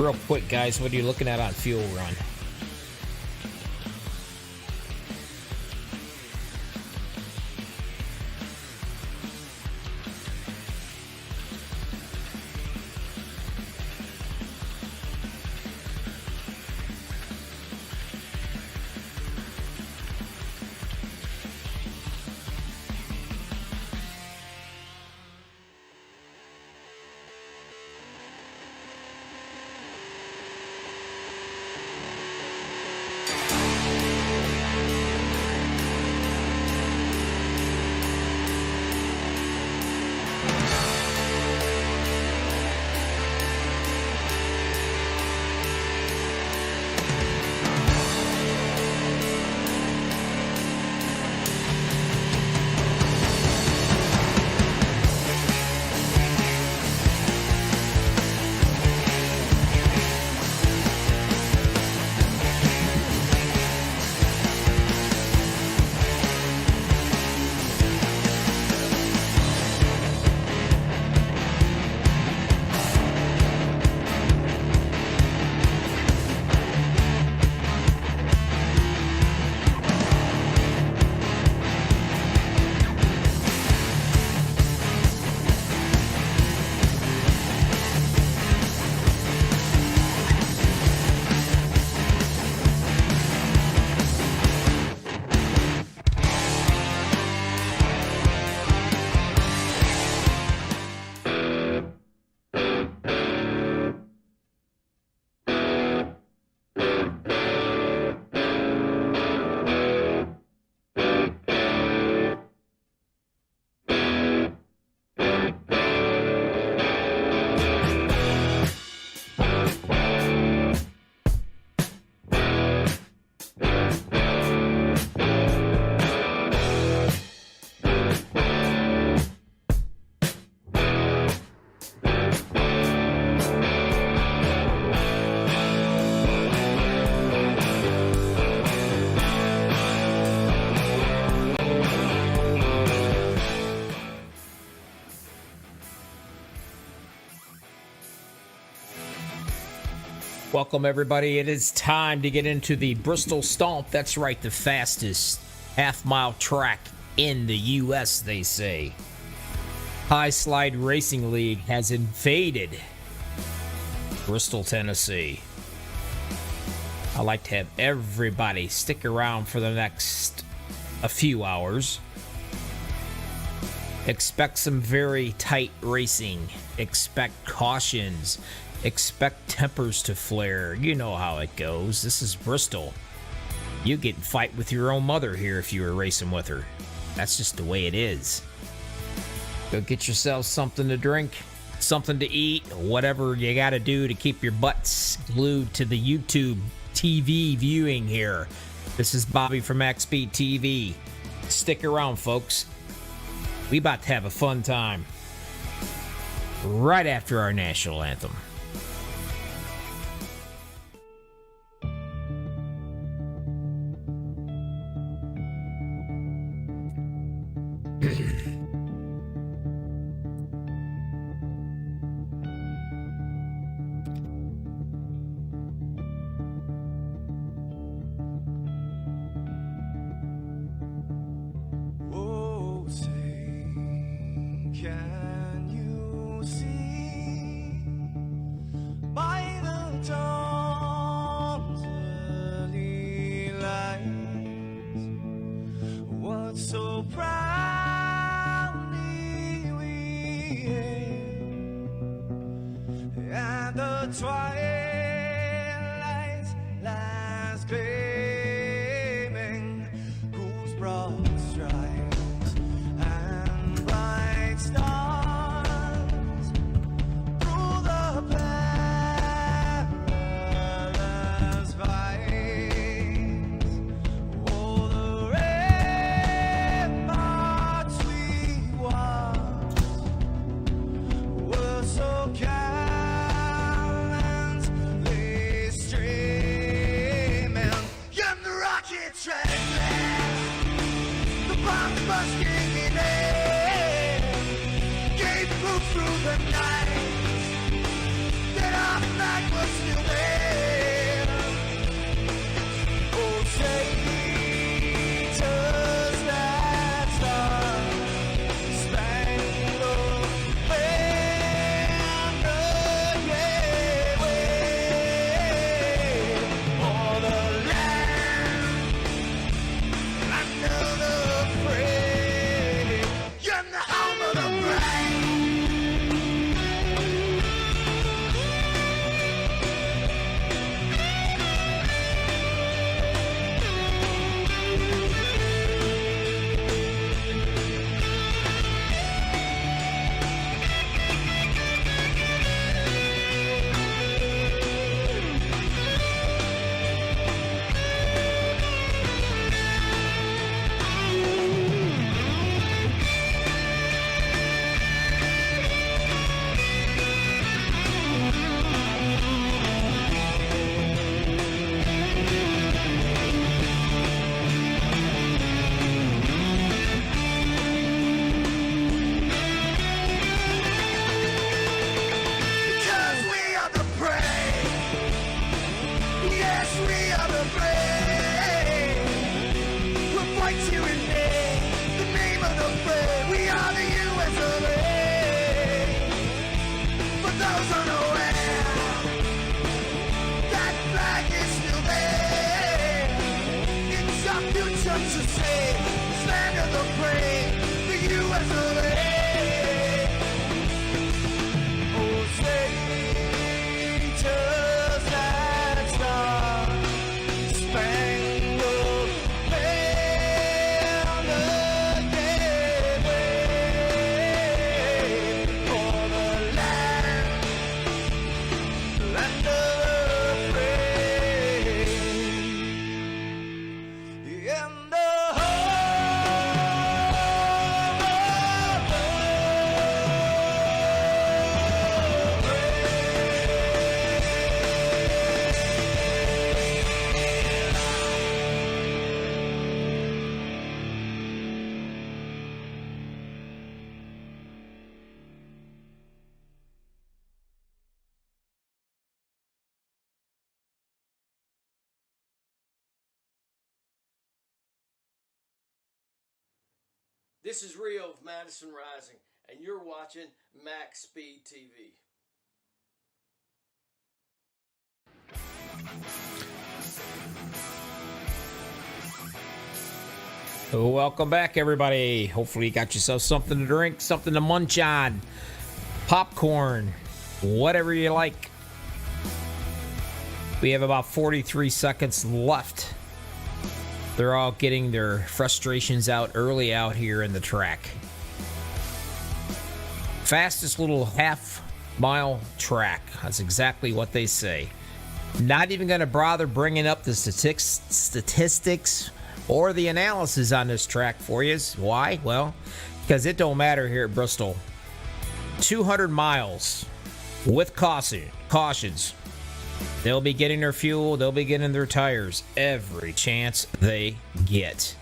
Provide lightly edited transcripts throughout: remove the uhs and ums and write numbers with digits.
Real quick, guys, what are you looking at on fuel run? Welcome, everybody. It is time to get into the Bristol Stomp. That's right, the fastest half-mile track in the U.S., they say. High Slide Racing League has invaded Bristol, Tennessee. I'd like to have everybody stick around for the next a few hours. Expect some very tight racing. Expect cautions. Expect tempers to flare. You know how it goes. This is Bristol. You get in fight with your own mother here if you were racing with her. That's just the way it is. Go get yourself something to drink, something to eat, whatever you got to do to keep your butts glued to the YouTube TV viewing here. This is Bobby from MaxspeedTV. Stick around, folks. We about to have a fun time right after our national anthem. So proudly we hailed at the twilight This is Rio of Madison Rising, and you're watching MaxspeedTV. Welcome back, everybody. Hopefully you got yourself something to drink, something to munch on, popcorn, whatever you like. We have about 43 seconds left. They're all getting their frustrations out early out here in the track. Fastest little half-mile track. That's exactly what they say. Not even going to bother bringing up the statistics or the analysis on this track for you. Why? Well, because it don't matter here at Bristol. 200 miles with cautions. They'll be getting their fuel. They'll be getting their tires every chance they get.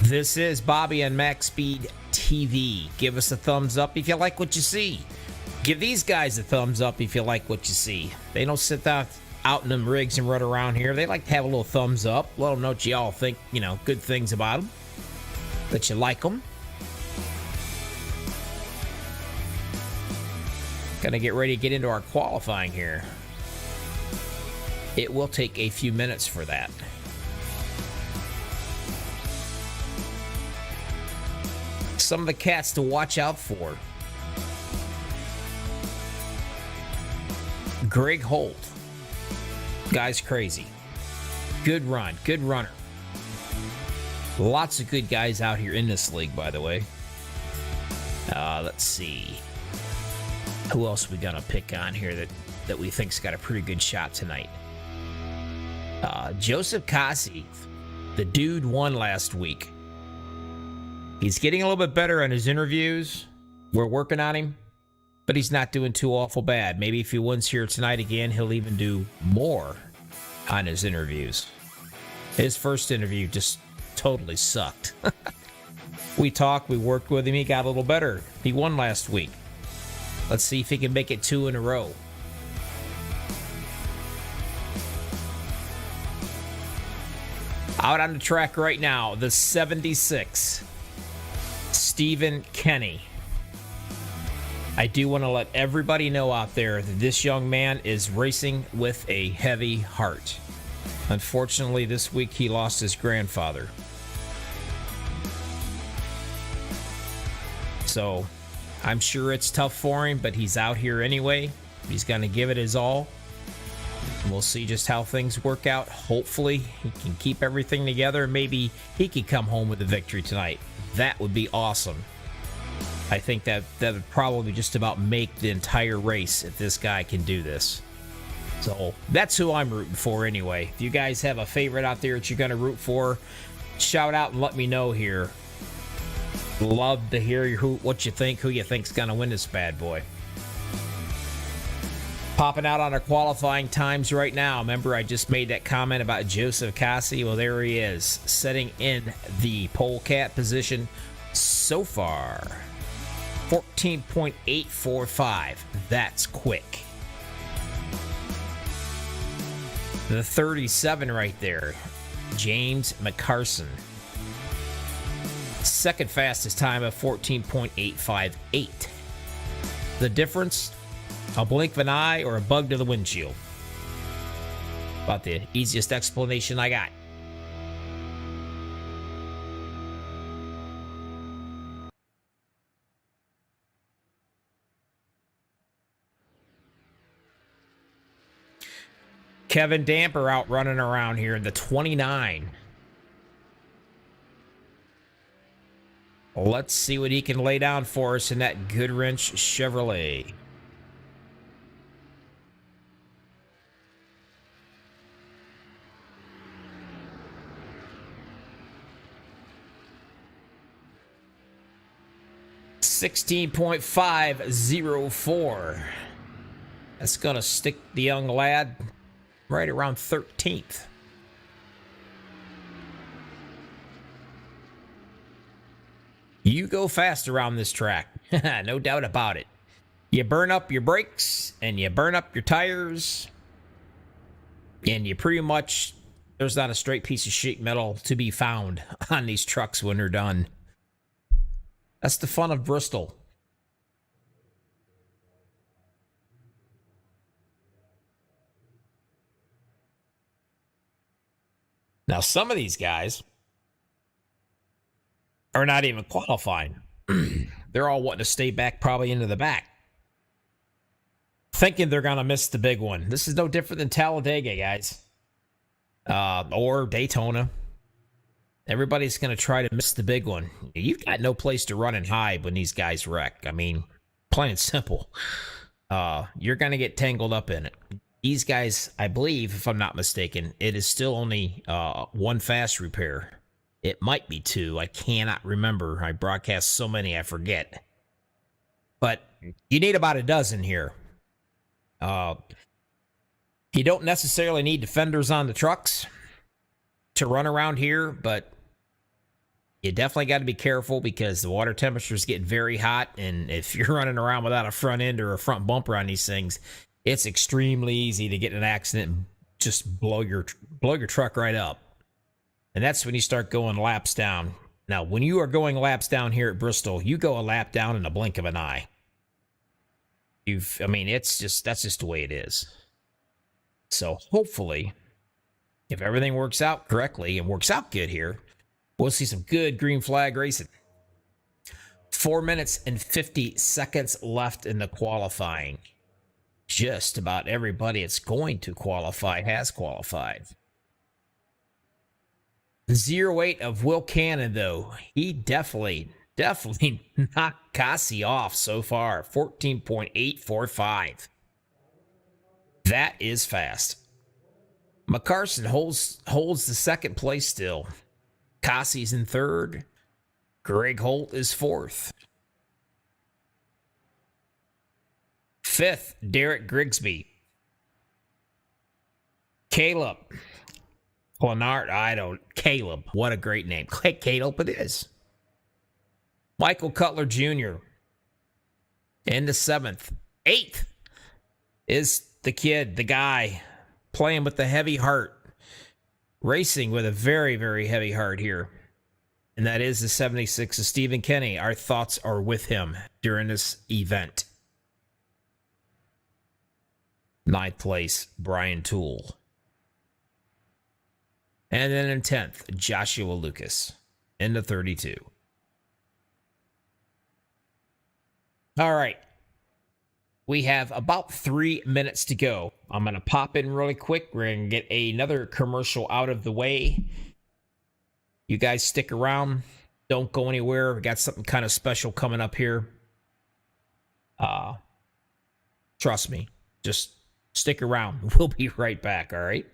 This is Bobby on Max Speed TV. Give us a thumbs up if you like what you see. Give these guys a thumbs up if you like what you see. They don't sit out in them rigs and run around here. They like to have a little thumbs up. Let them know what you all think, good things about them. That you like them. Gonna get ready to get into our qualifying here. It will take a few minutes for that. Some of the cats to watch out for. Greg Holt. Guy's crazy. Good runner. Lots of good guys out here in this league, by the way. Let's see. Who else we gonna pick on here that we think's got a pretty good shot tonight? Joseph Kasi, the dude won last week. He's getting a little bit better on his interviews. We're working on him, but he's not doing too awful bad. Maybe if he wins here tonight again, he'll even do more on his interviews. His first interview just totally sucked. We talked, we worked with him, he got a little better. He won last week. Let's see if he can make it 2 in a row. Out on the track right now, the 76, Stephen Kinney. I do want to let everybody know out there that this young man is racing with a heavy heart. Unfortunately, this week he lost his grandfather. So, I'm sure it's tough for him, but he's out here anyway. He's going to give it his all. We'll see just how things work out. Hopefully, he can keep everything together. Maybe he could come home with a victory tonight. That would be awesome. I think that would probably just about make the entire race if this guy can do this. So that's who I'm rooting for anyway. If you guys have a favorite out there that you're going to root for, shout out and let me know here. Love to hear what you think, who you think's going to win this bad boy. Popping out on our qualifying times right now. Remember, I just made that comment about Joseph Cassi. Well, there he is, sitting in the polecat position so far. 14.845. That's quick. The 37 right there, James McCarson. Second fastest time of 14.858. The difference? A blink of an eye or a bug to the windshield. About the easiest explanation I got. Kevin Damper out running around here in the 29. Let's see what he can lay down for us in that Goodwrench Chevrolet. .504. That's gonna stick the young lad right around 13th. You go fast around this track. No doubt about it. You burn up your brakes and you burn up your tires. And you pretty much, there's not a straight piece of sheet metal to be found on these trucks when they're done. That's the fun of Bristol. Now, some of these guys are not even qualifying. They're all wanting to stay back, probably into the back, thinking they're going to miss the big one. This is no different than Talladega, guys. Or Daytona. Everybody's going to try to miss the big one. You've got no place to run and hide when these guys wreck. I mean, plain and simple. You're going to get tangled up in it. These guys, I believe, if I'm not mistaken, it is still only one fast repair. It might be 2. I cannot remember. I broadcast so many, I forget. But you need about a dozen here. You don't necessarily need defenders on the trucks to run around here, but you definitely got to be careful because the water temperatures get very hot, and if you're running around without a front end or a front bumper on these things, it's extremely easy to get in an accident and just blow your truck right up. And that's when you start going laps down. Now, when you are going laps down here at Bristol, you go a lap down in a blink of an eye. That's just the way it is. So hopefully, if everything works out correctly and works out good here, we'll see some good green flag racing. 4 minutes and 50 seconds left in the qualifying. Just about everybody that's going to qualify has qualified. The 08 of Will Cannon, though, he definitely knocked Cassi off so far. 14.845. That is fast. McCarson holds the second place still. Cassi's in third. Greg Holt is fourth. Fifth, Derek Grigsby. Caleb Caleb. What a great name. Caleb it is. Michael Cutler Jr. in the 7th. 8th is the kid, the guy, playing with the heavy heart, racing with a very, very heavy heart here. And that is the 76 of Stephen Kinney. Our thoughts are with him during this event. 9th place, Brian Toole. And then in 10th, Joshua Lucas in the 32. All right. We have about 3 minutes to go. I'm going to pop in really quick. We're going to get another commercial out of the way. You guys stick around. Don't go anywhere. We got something kind of special coming up here. Trust me. Just stick around. We'll be right back, all right?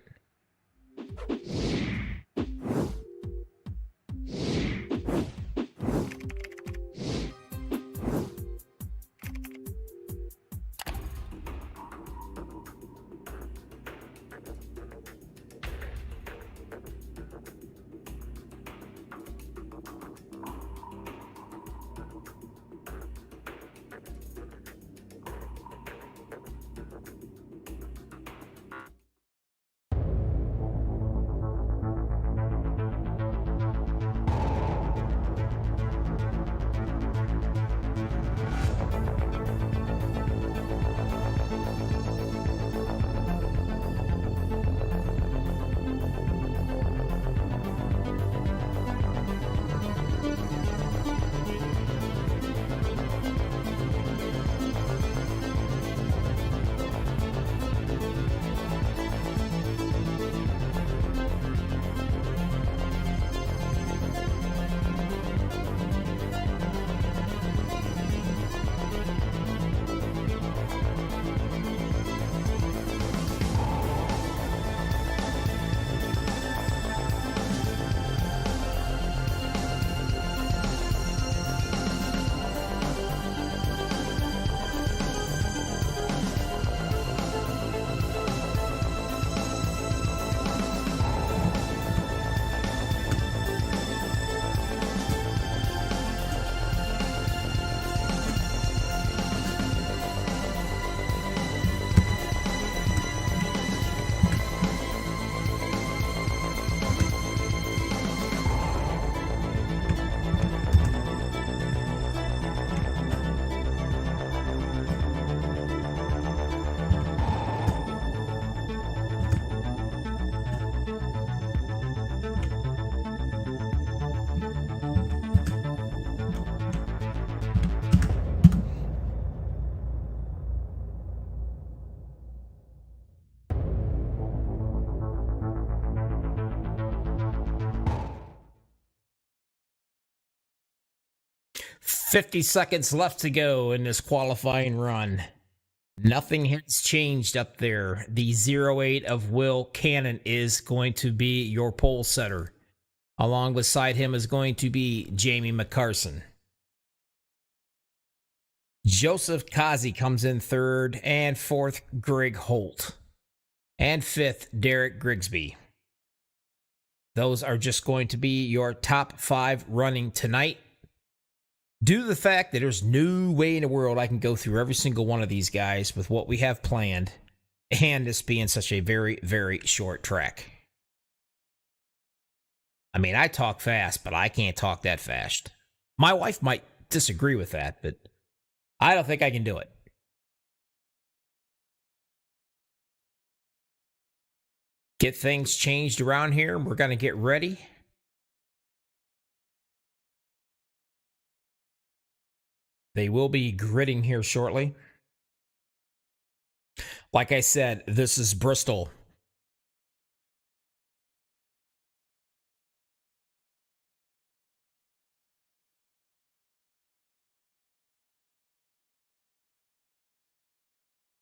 50 seconds left to go in this qualifying run. Nothing has changed up there. The 08 of Will Cannon is going to be your pole setter. Along beside him is going to be Jamie McCarson. Joseph Kazi comes in 3rd, and 4th, Greg Holt. And 5th, Derek Grigsby. Those are just going to be your top 5 running tonight. Due to the fact that there's no way in the world I can go through every single one of these guys with what we have planned, and this being such a very, very short track. I mean, I talk fast, but I can't talk that fast. My wife might disagree with that, but I don't think I can do it. Get things changed around here. We're going to get ready. They will be gridding here shortly. Like I said, this is Bristol.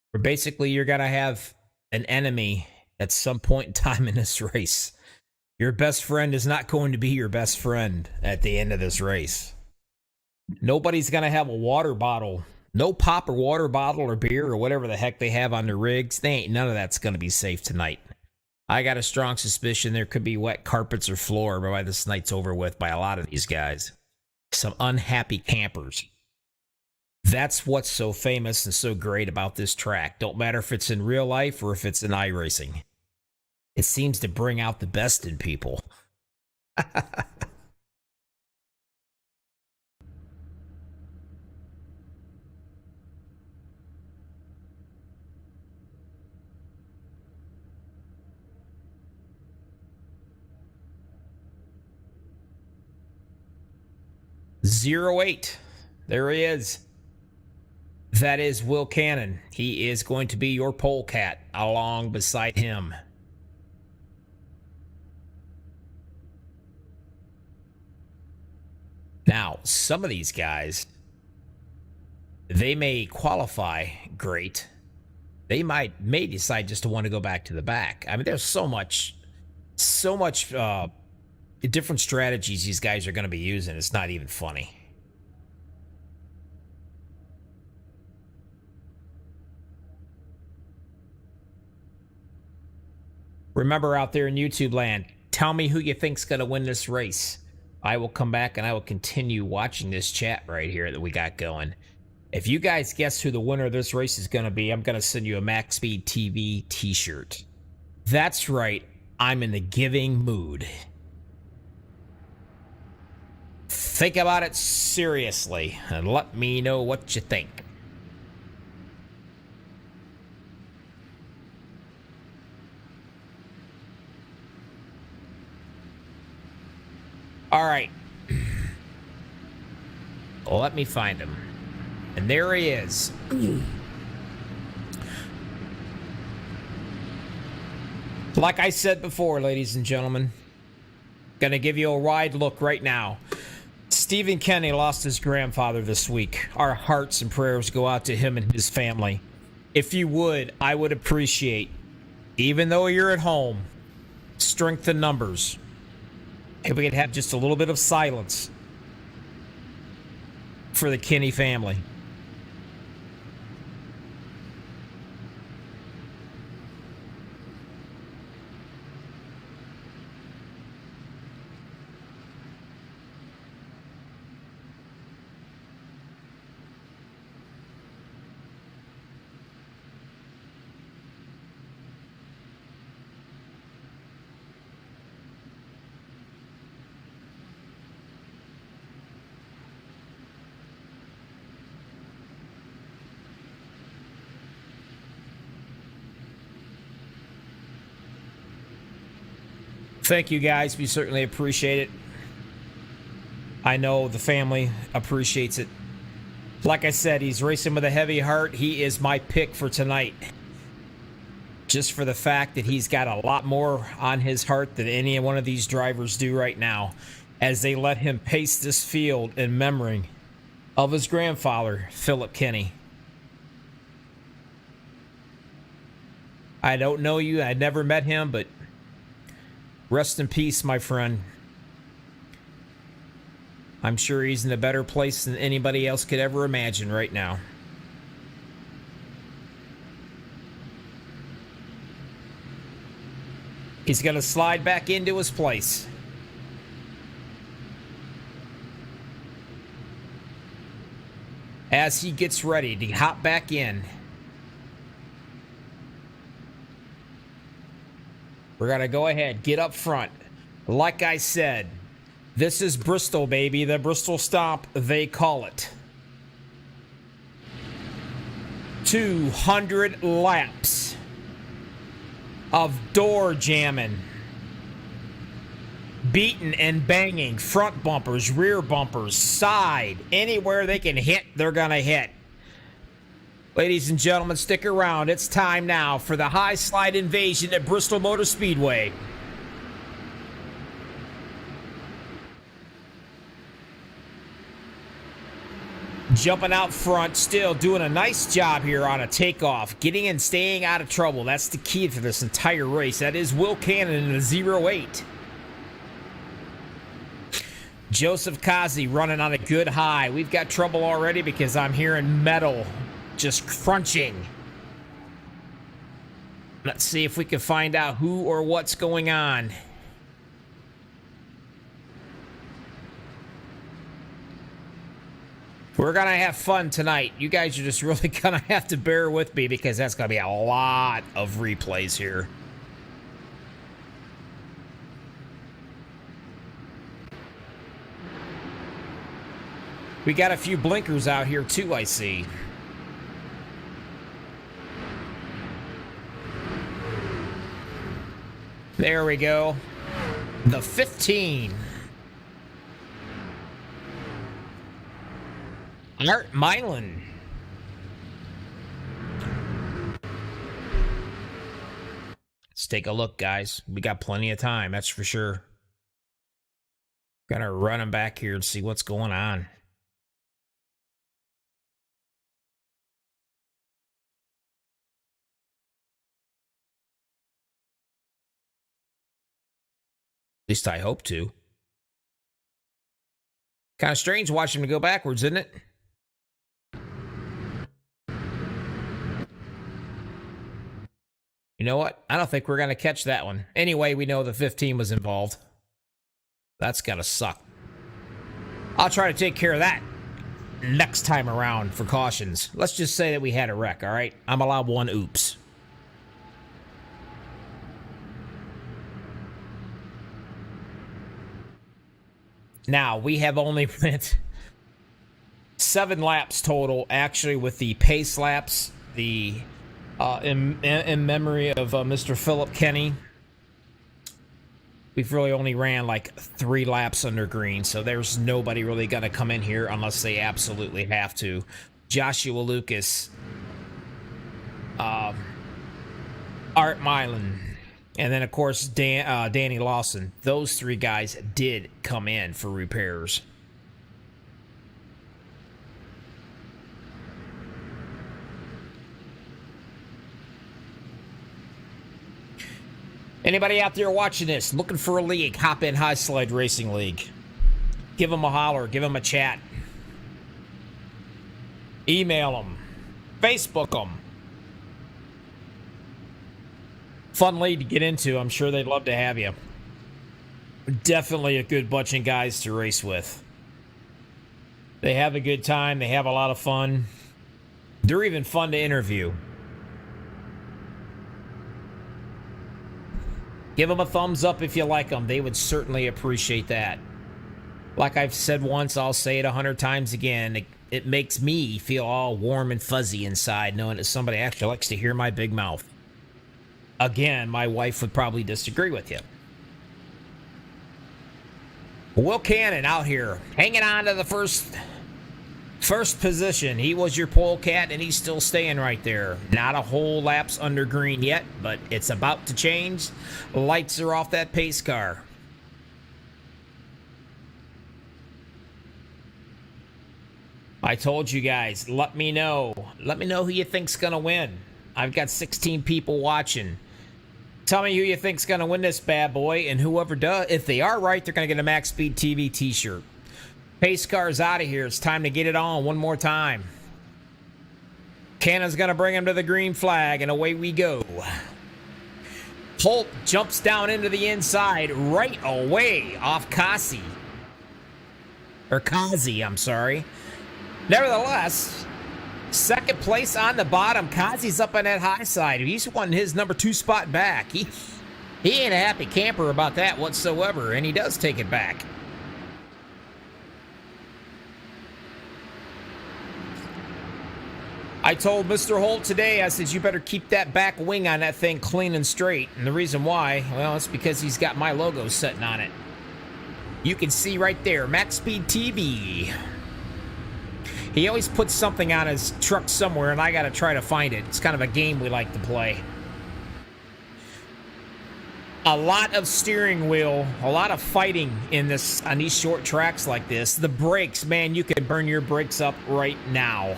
Where basically you're going to have an enemy at some point in time in this race. Your best friend is not going to be your best friend at the end of this race. Nobody's going to have a water bottle. No pop or water bottle or beer or whatever the heck they have on their rigs. None of that's going to be safe tonight. I got a strong suspicion there could be wet carpets or floor by this night's over with by a lot of these guys. Some unhappy campers. That's what's so famous and so great about this track. Don't matter if it's in real life or if it's in iRacing. It seems to bring out the best in people. 08. There he is. That is Will Cannon. He is going to be your polecat along beside him. Now, some of these guys, they may qualify great. They may decide just to want to go back to the back. I mean, there's so much different strategies these guys are going to be using. It's not even funny. Remember, out there in YouTube land, tell me who you think's going to win this race. I will come back and I will continue watching this chat right here that we got going. If you guys guess who the winner of this race is going to be, I'm going to send you a MaxspeedTV T-shirt. That's right. I'm in the giving mood. Think about it seriously and let me know what you think. All right. Let me find him. And there he is. Like I said before, ladies and gentlemen, gonna give you a wide look right now. Stephen Kinney lost his grandfather this week. Our hearts and prayers go out to him and his family. If you would, I would appreciate, even though you're at home, strength in numbers. If we could have just a little bit of silence for the Kinney family. Thank you, guys. We certainly appreciate it. I know the family appreciates it. Like I said, he's racing with a heavy heart. He is my pick for tonight. Just for the fact that he's got a lot more on his heart than any one of these drivers do right now, as they let him pace this field in memory of his grandfather, Philip Kinney. I don't know you. I never met him, but rest in peace, my friend. I'm sure he's in a better place than anybody else could ever imagine right now. He's going to slide back into his place. As he gets ready to hop back in. We're going to go ahead, get up front. Like I said, this is Bristol, baby. The Bristol Stomp, they call it. 200 laps of door jamming, beating and banging, front bumpers, rear bumpers, side, anywhere they can hit, they're going to hit. Ladies and gentlemen, stick around. It's time now for the high slide invasion at Bristol Motor Speedway. Jumping out front, still doing a nice job here on a takeoff. Getting and staying out of trouble. That's the key to this entire race. That is Will Cannon in the 08. Joseph Kazi running on a good high. We've got trouble already because I'm hearing metal just crunching. Let's see if we can find out who or what's going on. We're going to have fun tonight. You guys are just really going to have to bear with me because that's going to be a lot of replays here. We got a few blinkers out here too, I see. There we go. The 15. Art Milan. Let's take a look, guys. We got plenty of time, that's for sure. Gonna run them back here and see what's going on. At least I hope to. Kind of strange watching them go backwards, isn't it? You know what? I don't think we're going to catch that one. Anyway, we know the 15 was involved. That's going to suck. I'll try to take care of that next time around for cautions. Let's just say that we had a wreck, all right? I'm allowed one oops. Now, we have only went 7 laps total, actually, with the pace laps, the in memory of Mr. Philip Kinney. We've really only ran like 3 laps under green, so there's nobody really going to come in here unless they absolutely have to. Joshua Lucas, Art Milan, and then, of course, Danny Lawson. Those 3 guys did come in for repairs. Anybody out there watching this, looking for a league, hop in High Slide Racing League. Give them a holler. Give them a chat. Email them. Facebook them. Fun league to get into. I'm sure they'd love to have you. Definitely a good bunch of guys to race with. They have a good time. They have a lot of fun. They're even fun to interview. Give them a thumbs up if you like them. They would certainly appreciate that. Like I've said once, I'll say it 100 times again. It makes me feel all warm and fuzzy inside knowing that somebody actually likes to hear my big mouth. Again, my wife would probably disagree with you. Will Cannon out here, hanging on to the first position. He was your polecat, and he's still staying right there. Not a whole lap's under green yet, but it's about to change. Lights are off that pace car. I told you guys, let me know. Let me know who you think's going to win. I've got 16 people watching. Tell me who you think's going to win this bad boy, and whoever does, if they are right, they're going to get a MaxspeedTV T-shirt. Pace car's out of here. It's time to get it on one more time. Cannon's going to bring him to the green flag, and away we go. Holt jumps down into the inside right away off Kasi. Or Kazi, I'm sorry. Nevertheless, second place on the bottom. Kazi's up on that high side. He's won his number 2 spot back. He ain't a happy camper about that whatsoever, and he does take it back. I told Mr. Holt today, I said, you better keep that back wing on that thing clean and straight. And the reason why, well, it's because he's got my logo sitting on it. You can see right there, MaxspeedTV. He always puts something on his truck somewhere, and I got to try to find it. It's kind of a game we like to play. A lot of steering wheel, a lot of fighting on these short tracks like this. The brakes, man, you can burn your brakes up right now.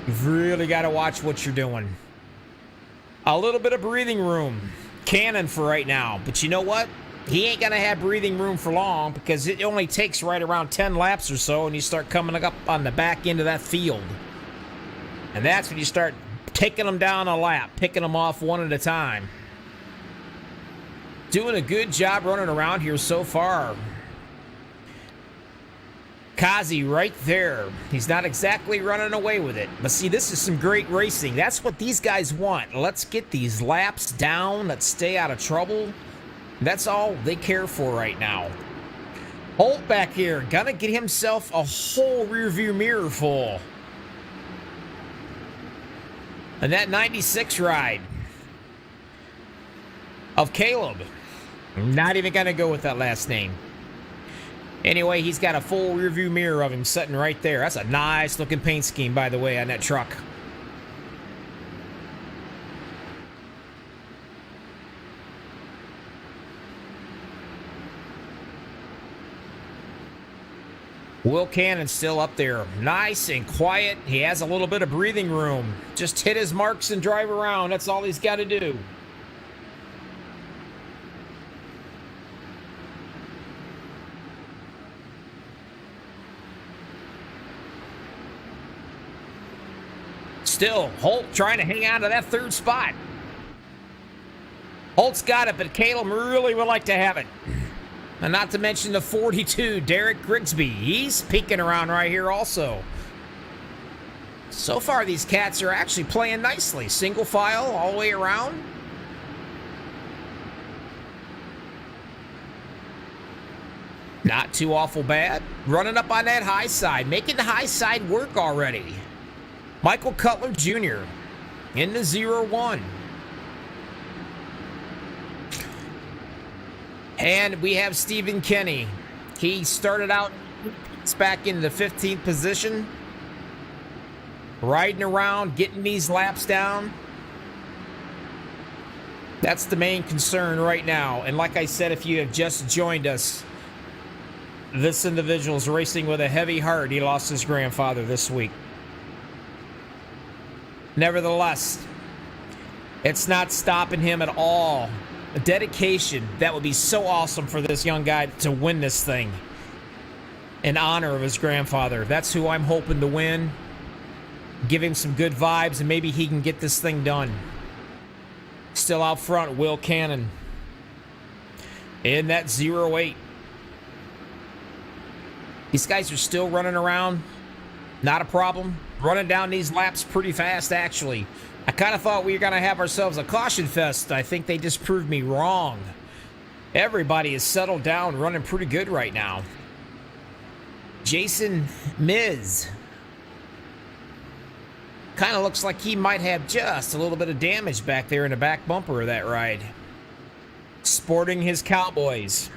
You've really got to watch what you're doing. A little bit of breathing room. Cannon for right now. But you know what? He ain't going to have breathing room for long because it only takes right around 10 laps or so and you start coming up on the back end of that field. And that's when you start taking them down a lap, picking them off one at a time. Doing a good job running around here so far. Kazi right there. He's not exactly running away with it. But see, this is some great racing. That's what these guys want. Let's get these laps down. Let's stay out of trouble. That's all they care for right now. Holt back here. Gonna get himself a whole rearview mirror full. And that 96 ride of Caleb. Not even gonna go with that last name. Anyway, he's got a full rearview mirror of him sitting right there. That's a nice looking paint scheme, by the way, on that truck. Will Cannon's still up there. Nice and quiet. He has a little bit of breathing room. Just hit his marks and drive around. That's all he's got to do. Still, Holt trying to hang on to that third spot. Holt's got it, but Caleb really would like to have it. And not to mention the 42, Derek Grigsby. He's peeking around right here also. So far, these cats are actually playing nicely. Single file all the way around. Not too awful bad. Running up on that high side. Making the high side work already. Michael Cutler Jr. in the 0-1. And we have Stephen Kinney. He started out back in the 15th position. Riding around, getting these laps down. That's the main concern right now. And like I said, if you have just joined us, this individual's racing with a heavy heart. He lost his grandfather this week. Nevertheless, it's not stopping him at all. A dedication that would be so awesome for this young guy to win this thing in honor of his grandfather. That's who I'm hoping to win. Give him some good vibes and maybe he can get this thing done. Still out front, Will Cannon in that 0-8. These guys are still running around. Not a problem. Running down these laps pretty fast, actually. I kind of thought we were going to have ourselves a caution fest. I think they just proved me wrong. Everybody is settled down, running pretty good right now. Jason Miz. Kind of looks like he might have just a little bit of damage back there in the back bumper of that ride. Sporting his Cowboys.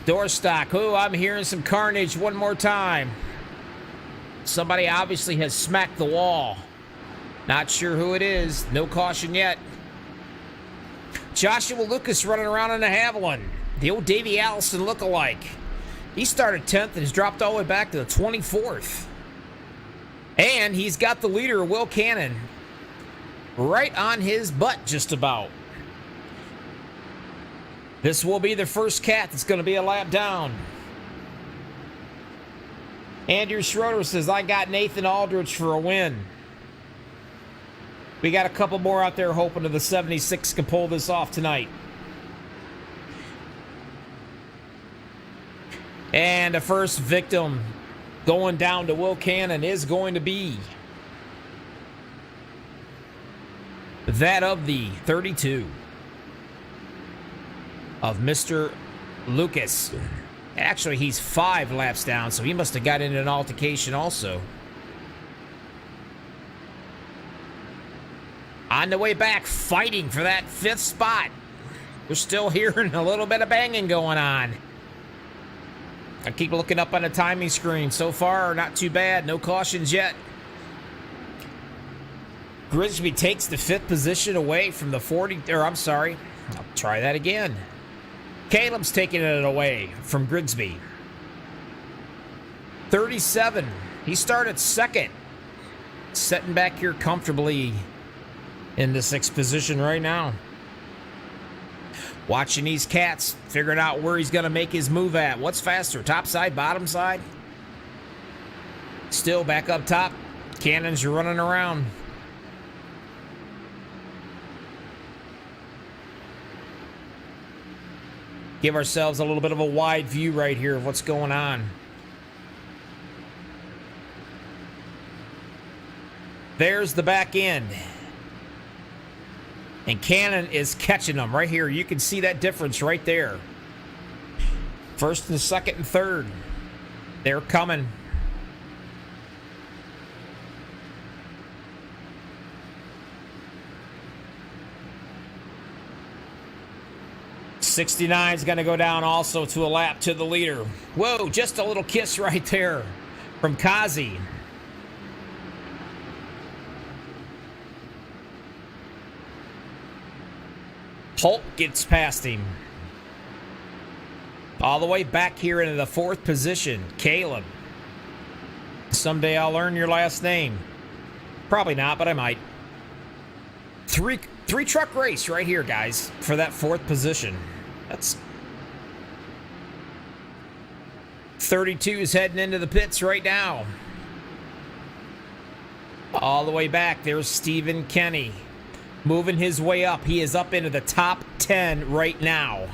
Doorstock. Oh, I'm hearing some carnage one more time. Somebody obviously has smacked the wall. Not sure who it is. No caution yet. Joshua Lucas running around in the Haviland. The old Davey Allison lookalike. He started 10th and has dropped all the way back to the 24th. And he's got the leader, Will Cannon, right on his butt just about. This will be the first cat that's going to be a lap down. Andrew Schroeder says, I got Nathan Aldrich for a win. We got a couple more out there hoping that the 76 can pull this off tonight. And the first victim going down to Will Cannon is going to be that of the 32. Of Mr. Lucas. Actually, he's 5 laps down, so he must have got into an altercation also. On the way back, fighting for that 5th spot. We're still hearing a little bit of banging going on. I keep looking up on the timing screen. So far, not too bad. No cautions yet. Grigsby takes the 5th position away from the 40... Or, I'm sorry. I'll try that again. Caleb's taking it away from Grigsby. 37. He started 2nd. Sitting back here comfortably in the 6th position right now. Watching these cats, figuring out where he's going to make his move at. What's faster, top side, bottom side? Still back up top. Cannons are running around. Give ourselves a little bit of a wide view right here of what's going on. There's the back end. And Cannon is catching them right here. You can see that difference right there. First and second and third. They're coming. '69 is going to go down also to a lap to the leader. Whoa, just a little kiss right there from Kazi. Holt gets past him. All the way back here into the fourth position, Caleb. Someday I'll learn your last name. Probably not, but I might. Three truck race right here, guys, for that fourth position. That's 32 is heading into the pits right now. All the way back, there's Stephen Kinney. Moving his way up. He is up into the top 10 right now.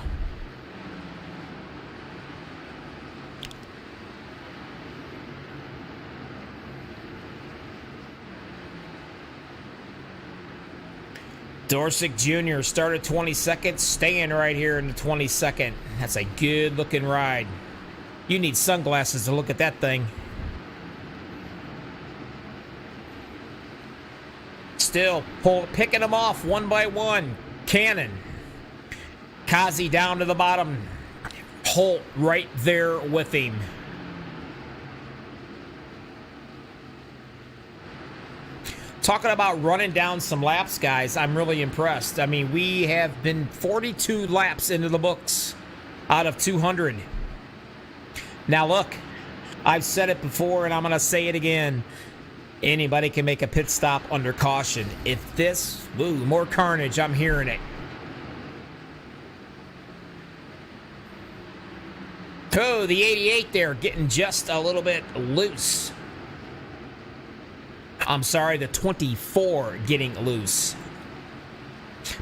Dorsick Jr. started 22nd, staying right here in the 22nd. That's a good looking ride. You need sunglasses to look at that thing. Still picking them off one by one. Cannon. Kazi down to the bottom. Holt right there with him. Talking about running down some laps, guys, I'm really impressed. I mean, we have been 42 laps into the books out of 200. Now, look, I've said it before, and I'm going to say it again. Anybody can make a pit stop under caution. If this, ooh, more carnage, I'm hearing it. Oh, the 88 there getting just a little bit loose. I'm sorry, the 24 getting loose.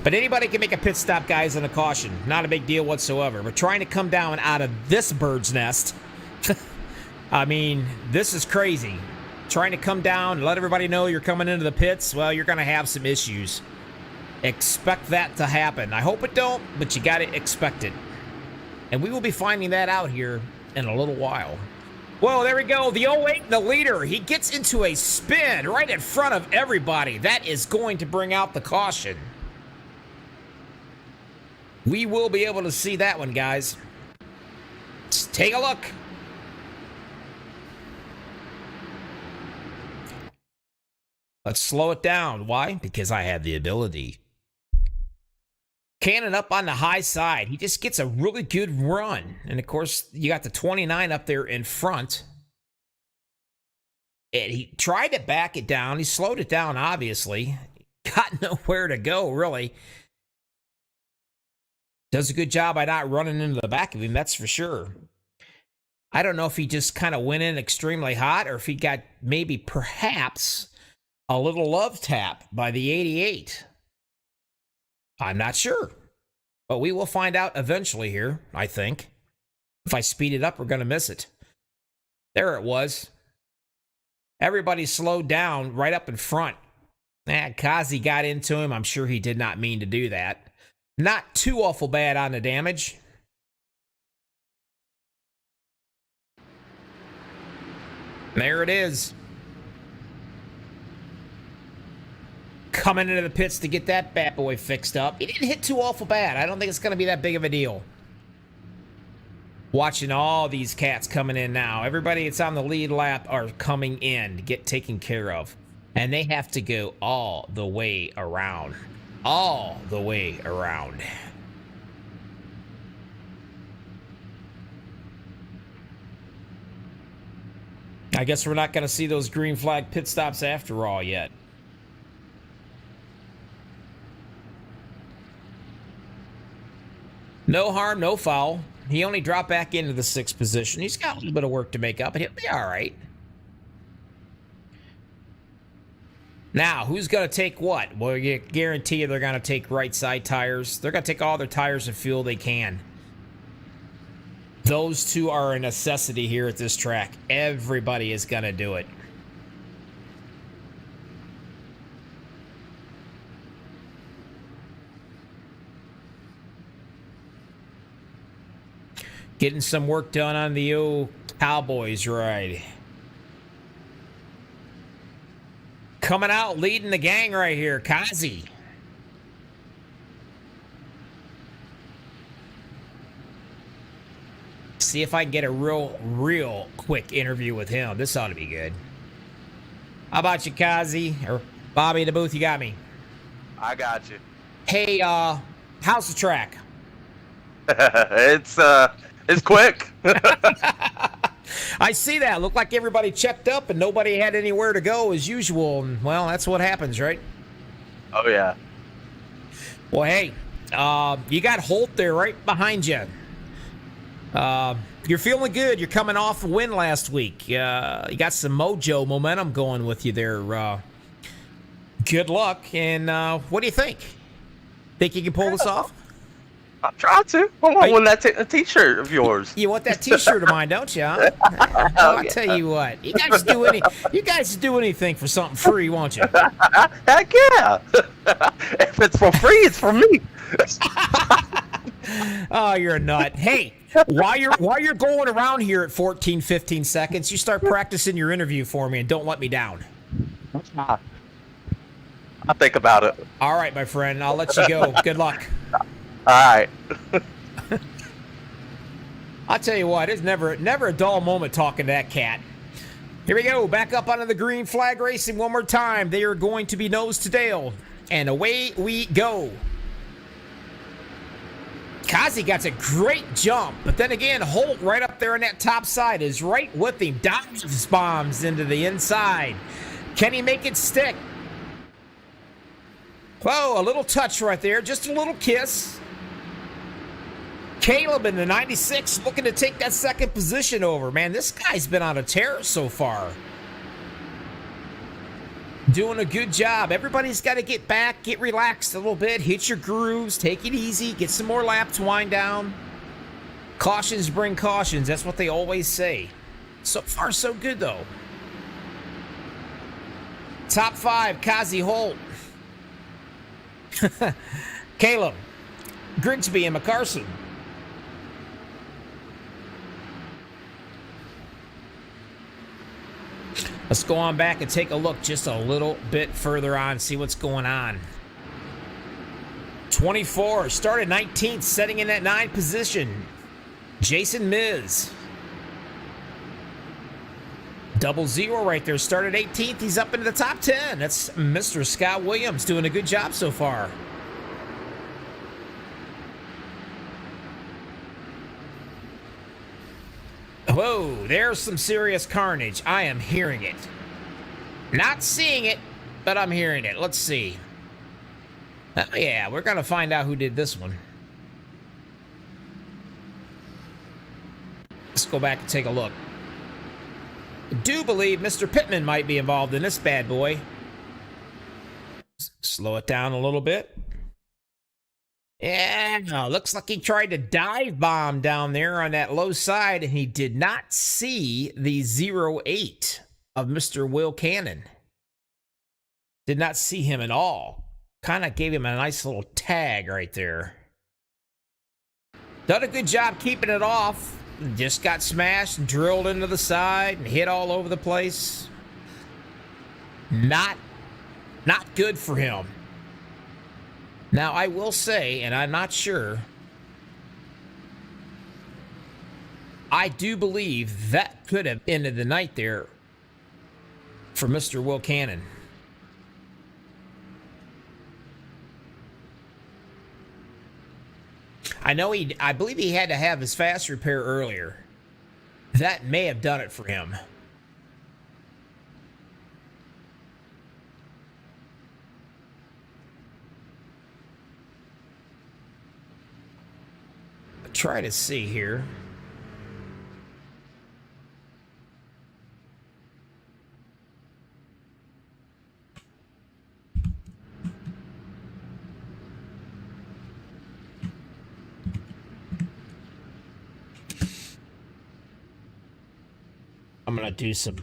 But anybody can make a pit stop, guys, under caution. Not a big deal whatsoever. We're trying to come down out of this bird's nest. I mean, this is crazy. Trying to come down and let everybody know you're coming into the pits, well, you're going to have some issues. Expect that to happen. I hope it don't, but you got to expect it. And we will be finding that out here in a little while. Whoa, there we go. The 08, the leader. He gets into a spin right in front of everybody. That is going to bring out the caution. We will be able to see that one, guys. Let's take a look. Let's slow it down. Why? Because I have the ability. Cannon up on the high side. He just gets a really good run. And, of course, you got the 29 up there in front. And he tried to back it down. He slowed it down, obviously. Got nowhere to go, really. Does a good job by not running into the back of him, that's for sure. I don't know if he just kind of went in extremely hot or if he got maybe perhaps a little love tap by the 88. I'm not sure. But we will find out eventually here, I think. If I speed it up, we're going to miss it. There it was. Everybody slowed down right up in front. Kazi got into him. I'm sure he did not mean to do that. Not too awful bad on the damage. There it is. Coming into the pits to get that bad boy fixed up. He didn't hit too awful bad. I don't think it's going to be that big of a deal. Watching all these cats coming in now. Everybody that's on the lead lap are coming in to get taken care of. And they have to go all the way around. All the way around. I guess we're not going to see those green flag pit stops after all yet. No harm, no foul. He only dropped back into the 6th position. He's got a little bit of work to make up, but he'll be all right. Now, who's going to take what? Well, you guarantee you they're going to take right side tires. They're going to take all their tires and fuel they can. Those two are a necessity here at this track. Everybody is going to do it. Getting some work done on the old Cowboys ride. Coming out, leading the gang right here, Kazi. See if I can get a real quick interview with him. This ought to be good. How about you, Kazi? Or Bobby in the booth, you got me. I got you. Hey, how's the track? It's quick. I see that. Looked like everybody checked up and nobody had anywhere to go as usual. And, well, that's what happens, right? Oh, yeah. Well, hey, you got Holt there right behind you. You're feeling good. You're coming off a win last week. You got some momentum going with you there. Good luck. And what do you think? Think you can pull this off? I'll try to. I want that T-shirt of yours. You want that T-shirt of mine, don't you? Huh? Well, I'll tell you what. You guys do anything for something free, won't you? Heck yeah! If it's for free, it's for me. Oh, you're a nut. Hey, while you're going around here at 14, 15 seconds, you start practicing your interview for me and don't let me down. I'll think about it. All right, my friend. I'll let you go. Good luck. All right. I'll tell you what, it's never a dull moment talking to that cat. Here we go, back up onto the green flag racing one more time. They are going to be nose to tail, and away we go. Kazi got a great jump, but then again, Holt right up there on that top side is right with him. Dives bombs into the inside. Can he make it stick? Whoa, a little touch right there, just a little kiss. Caleb in the 96 looking to take that 2nd position over. Man, this guy's been on a tear so far. Doing a good job. Everybody's got to get back, get relaxed a little bit, hit your grooves, take it easy, get some more laps, wind down. Cautions bring cautions. That's what they always say. So far, so good, though. Top 5, Kazi Holt. Caleb, Grigsby, and McCarson. Let's go on back and take a look just a little bit further on, see what's going on. 24, started 19th, setting in that 9th position. Jason Miz. 00 right there, started 18th. He's up into the top 10. That's Mr. Scott Williams doing a good job so far. Whoa, there's some serious carnage. I am hearing it. Not seeing it, but I'm hearing it. Let's see. Oh, yeah, we're going to find out who did this one. Let's go back and take a look. I do believe Mr. Pittman might be involved in this bad boy. Slow it down a little bit. Yeah, looks like he tried to dive bomb down there on that low side, and he did not see the 08 of Mr. Will Cannon. Did not see him at all. Kind of gave him a nice little tag right there. Done a good job keeping it off. Just got smashed and drilled into the side and hit all over the place. Not good for him. Now, I will say, and I'm not sure, I do believe that could have ended the night there for Mr. Will Cannon. I believe he had to have his fast repair earlier. That may have done it for him. try to see here. I'm going to do some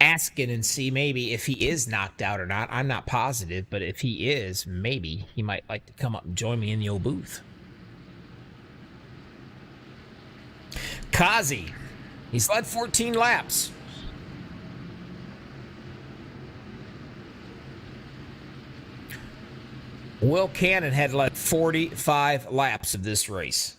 asking and see maybe if he is knocked out or not. I'm not positive, but if he is, maybe he might like to come up and join me in the old booth. Kazi, he's led 14 laps. Will Cannon had led 45 laps of this race.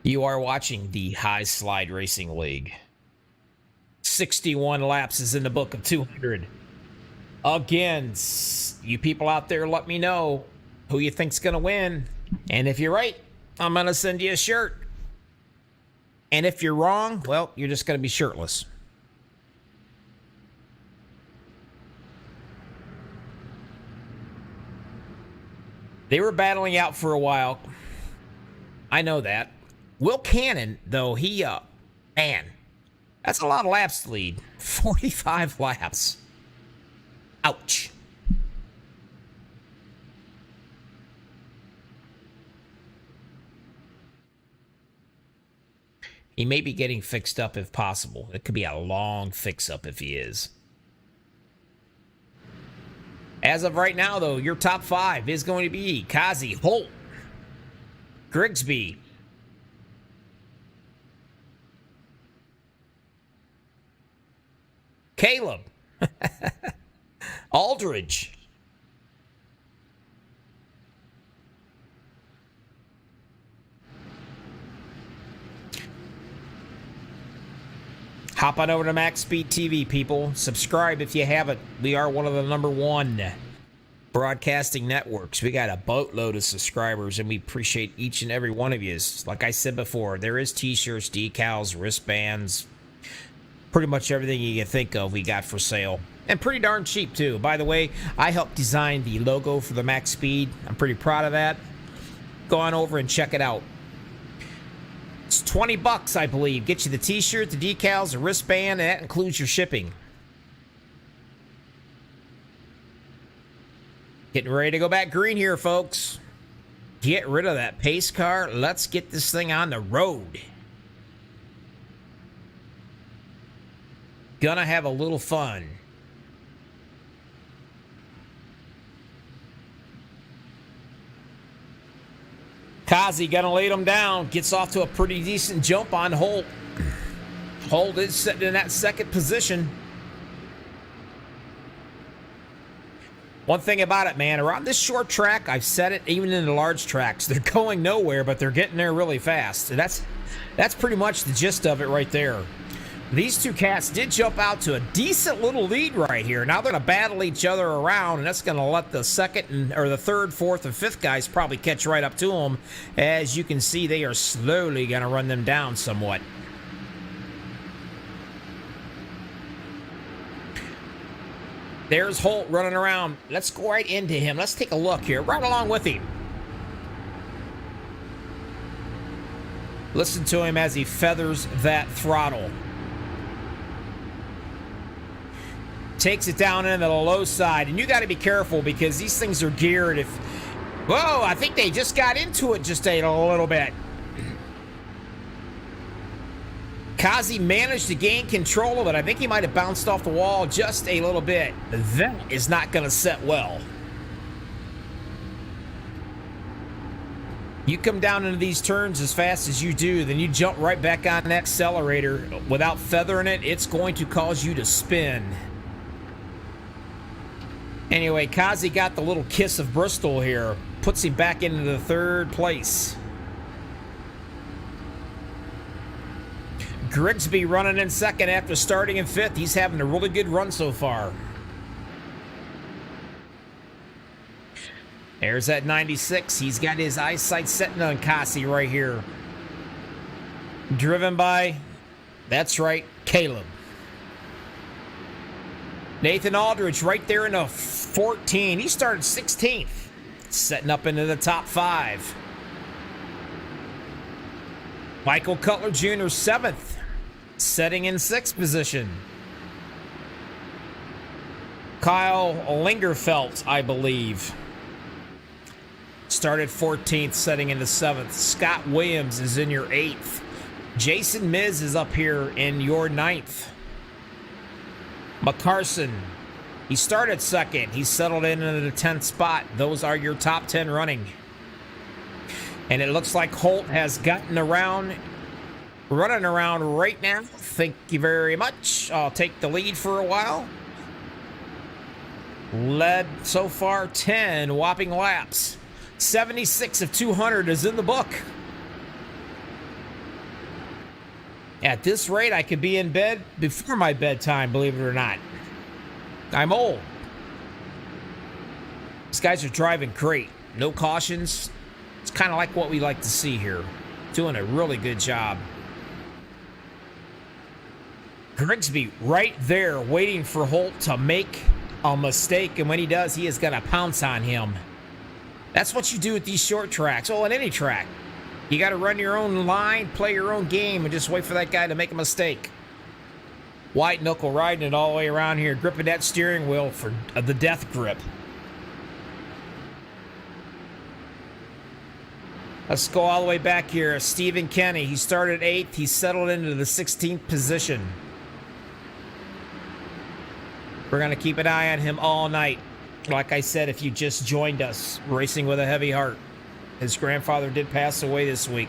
You are watching the High Slide Racing League. 61 laps is in the book of 200. Again, you people out there, let me know who you think's going to win. And if you're right, I'm going to send you a shirt. And if you're wrong, well, you're just going to be shirtless. They were battling out for a while. I know that. Will Cannon, though, he, man, that's a lot of laps to lead. 45 laps. Ouch. He may be getting fixed up if possible. It could be a long fix-up if he is. As of right now, though, your top 5 is going to be Kazi, Holt, Grigsby, Caleb, Aldridge, hop on over to MaxspeedTV, people. Subscribe if you haven't. We are one of the #1 broadcasting networks. We got a boatload of subscribers, and we appreciate each and every one of you. Like I said before, there is T-shirts, decals, wristbands, pretty much everything you can think of we got for sale. And pretty darn cheap, too. By the way, I helped design the logo for the Max Speed. I'm pretty proud of that. Go on over and check it out. It's $20, I believe. Get you the T-shirt, the decals, the wristband, and that includes your shipping. Getting ready to go back green here, folks. Get rid of that pace car. Let's get this thing on the road. Gonna have a little fun. Kazi gonna lead him down. Gets off to a pretty decent jump on Holt. Holt is sitting in that second position. One thing about it, man, around this short track, I've said it, even in the large tracks, they're going nowhere, but they're getting there really fast. And that's pretty much the gist of it right there. These two cats did jump out to a decent little lead right here. Now they're going to battle each other around, and that's going to let the second, or the third, fourth, and fifth guys probably catch right up to them. As you can see, they are slowly going to run them down somewhat. There's Holt running around. Let's go right into him. Let's take a look here. Right along with him. Listen to him as he feathers that throttle. Takes it down into the low side. And you got to be careful because these things are geared if... Whoa, I think they just got into it just a little bit. Kazi managed to gain control of it. I think he might have bounced off the wall just a little bit. That is not going to set well. You come down into these turns as fast as you do, then you jump right back on that accelerator. Without feathering it, it's going to cause you to spin. Anyway, Kazi got the little kiss of Bristol here. Puts him back into the third place. Grigsby running in second after starting in fifth. He's having a really good run so far. There's that 96. He's got his eyesight setting on Kazi right here. Driven by, that's right, Caleb. Nathan Aldridge right there in the 14. He started 16th, setting up into the top 5. Michael Cutler Jr. 7th, setting in 6th position. Kyle Lingerfelt, I believe, started 14th, setting into 7th. Scott Williams is in your 8th. Jason Miz is up here in your 9th. McCarson, he started 2nd. He settled in the 10th spot. Those are your top 10 running. And it looks like Holt has gotten around, running around right now. Thank you very much. I'll take the lead for a while. Led so far 10 whopping laps. 76 of 200 is in the book. At this rate, I could be in bed before my bedtime, believe it or not. I'm old. These guys are driving great. No cautions. It's kind of like what we like to see here. Doing a really good job. Grigsby right there waiting for Holt to make a mistake, and when he does, he is going to pounce on him. That's what you do with these short tracks. Oh, on any track. You got to run your own line, play your own game, and just wait for that guy to make a mistake. White knuckle riding it all the way around here, gripping that steering wheel for the death grip. Let's go all the way back here. Stephen Kinney, he started 8th. He settled into the 16th position. We're going to keep an eye on him all night. Like I said, if you just joined us, Racing with a Heavy Heart. His grandfather did pass away this week,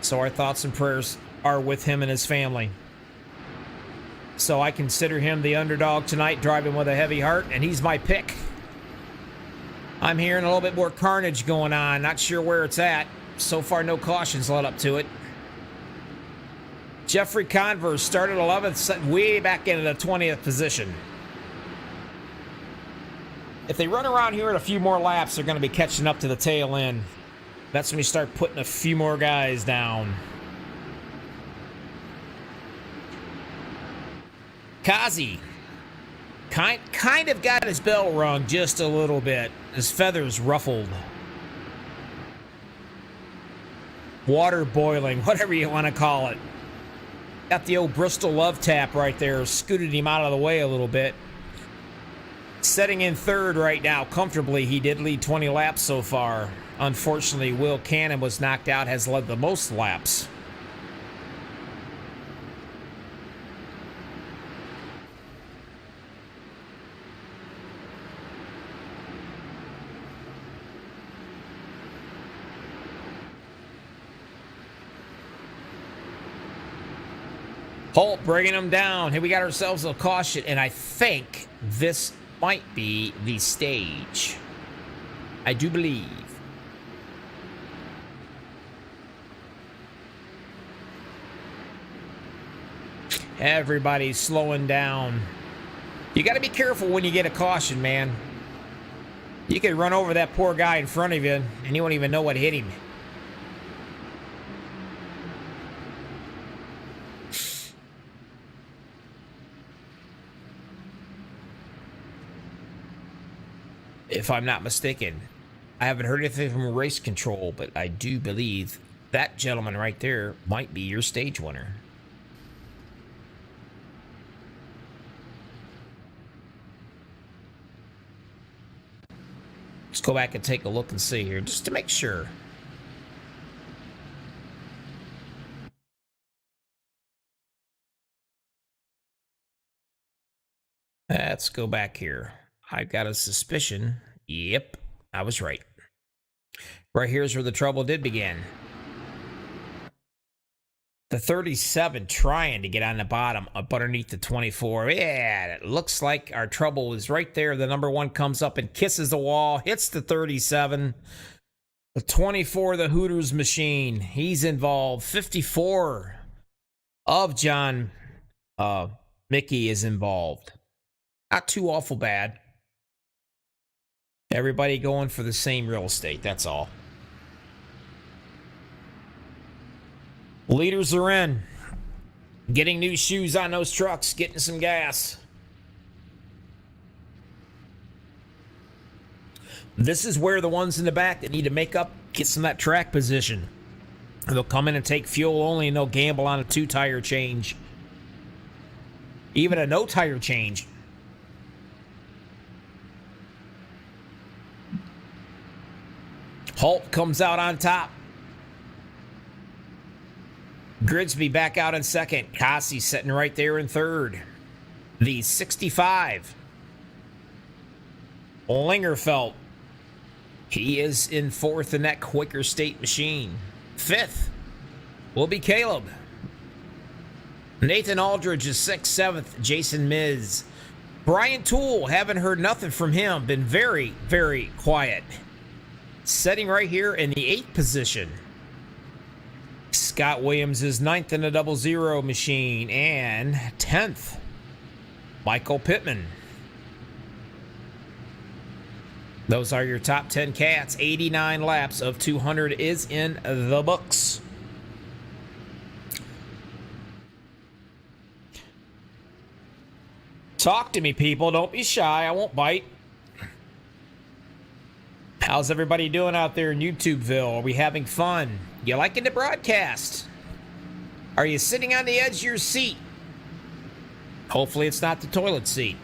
so our thoughts and prayers are with him and his family. So I consider him the underdog tonight, driving with a heavy heart, and he's my pick. I'm hearing a little bit more carnage going on. Not sure where it's at. So far, no cautions led up to it. Jeffrey Converse started 11th, set way back into the 20th position. If they run around here in a few more laps, they're going to be catching up to the tail end. That's when we start putting a few more guys down. Kazi kind of got his bell rung just a little bit. His feathers ruffled. Water boiling, whatever you want to call it. Got the old Bristol love tap right there. Scooted him out of the way a little bit. Setting in 3rd right now comfortably. He did lead 20 laps so far. Unfortunately, Will Cannon was knocked out, has led the most laps. Holt bringing him down. Here we got ourselves a caution, and I think this might be the stage. I do believe. Everybody's slowing down. You got to be careful when you get a caution, man. You could run over that poor guy in front of you, and you won't even know what hit him. If I'm not mistaken, I haven't heard anything from race control, but I do believe that gentleman right there might be your stage winner. Let's go back and take a look and see here, just to make sure. Let's go back here. I've got a suspicion. Yep, I was right. Right here's where the trouble did begin. The 37 trying to get on the bottom up underneath the 24. Yeah, it looks like our trouble is right there. The number 1 comes up and kisses the wall, hits the 37. The 24, the Hooters machine. He's involved. 54 of John Mickey is involved. Not too awful bad. Everybody going for the same real estate, that's all. Leaders are in. Getting new shoes on those trucks, getting some gas. This is where the ones in the back that need to make up, get some of that track position. They'll come in and take fuel only, and they'll gamble on a 2-tire change. Even a no-tire change. Holt comes out on top. Grigsby back out in second. Kossi sitting right there in third. The 65. Lingerfelt. He is in fourth in that Quaker State machine. Fifth will be Caleb. Nathan Aldridge is 6th, 7th. Jason Miz. Brian Toole, haven't heard nothing from him. Been very, very quiet. Sitting right here in the 8th position. Scott Williams is 9th in the 00 machine. And 10th, Michael Pittman. Those are your top 10 cats. 89 laps of 200 is in the books. Talk to me, people. Don't be shy. I won't bite. How's everybody doing out there in YouTubeville? Are we having fun? You liking the broadcast? Are you sitting on the edge of your seat? Hopefully it's not the toilet seat.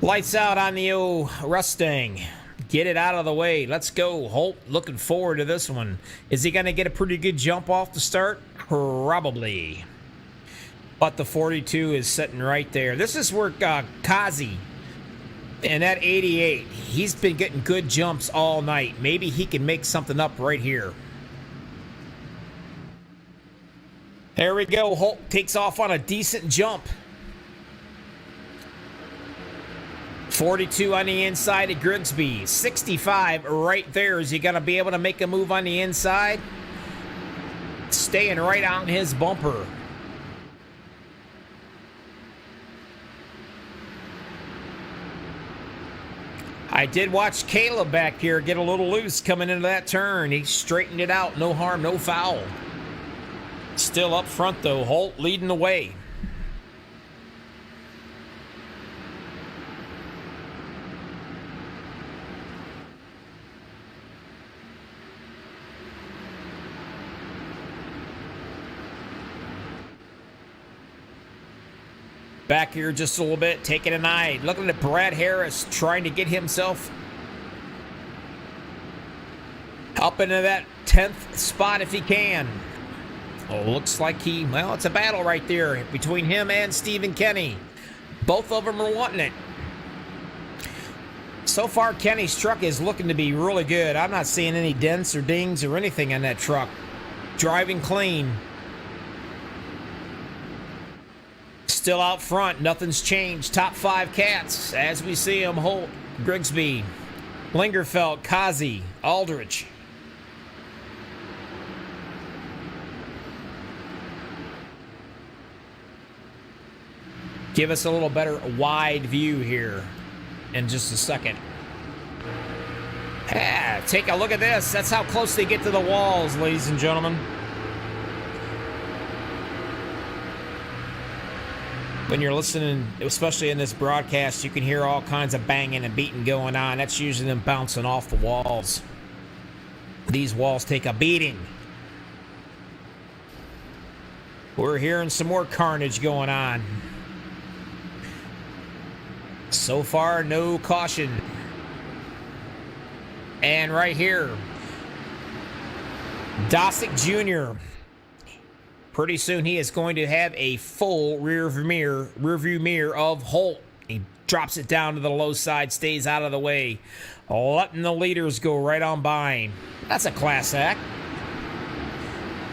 Lights out on the old Mustang. Get it out of the way. Let's go. Holt looking forward to this one. Is he going to get a pretty good jump off the start? Probably. But the 42 is sitting right there. This is where Kazi and that 88, he's been getting good jumps all night. Maybe he can make something up right here. There we go. Holt takes off on a decent jump. 42 on the inside of Grigsby. 65 right there. Is he going to be able to make a move on the inside? Staying right on his bumper. I did watch Caleb back here get a little loose coming into that turn. He straightened it out. No harm, no foul. Still up front, though. Holt leading the way. Back here just a little bit, taking an eye. Looking at Brad Harris trying to get himself up into that 10th spot if he can. Oh, looks like well, it's a battle right there between him and Stephen Kinney. Both of them are wanting it. So far, Kenny's truck is looking to be really good. I'm not seeing any dents or dings or anything on that truck. Driving clean. Still out front, nothing's changed. Top 5 cats as we see them. Holt, Grigsby, Lingerfelt, Kazi, Aldridge. Give us a little better wide view here in just a second. Take a look at this. That's how close they get to the walls, ladies and gentlemen. When you're listening, especially in this broadcast, you can hear all kinds of banging and beating going on. That's usually them bouncing off the walls. These walls take a beating. We're hearing some more carnage going on. So far, no caution. And right here, Dosick Jr., pretty soon he is going to have a full rearview mirror of Holt. He drops it down to the low side, stays out of the way, letting the leaders go right on by him. That's a class act.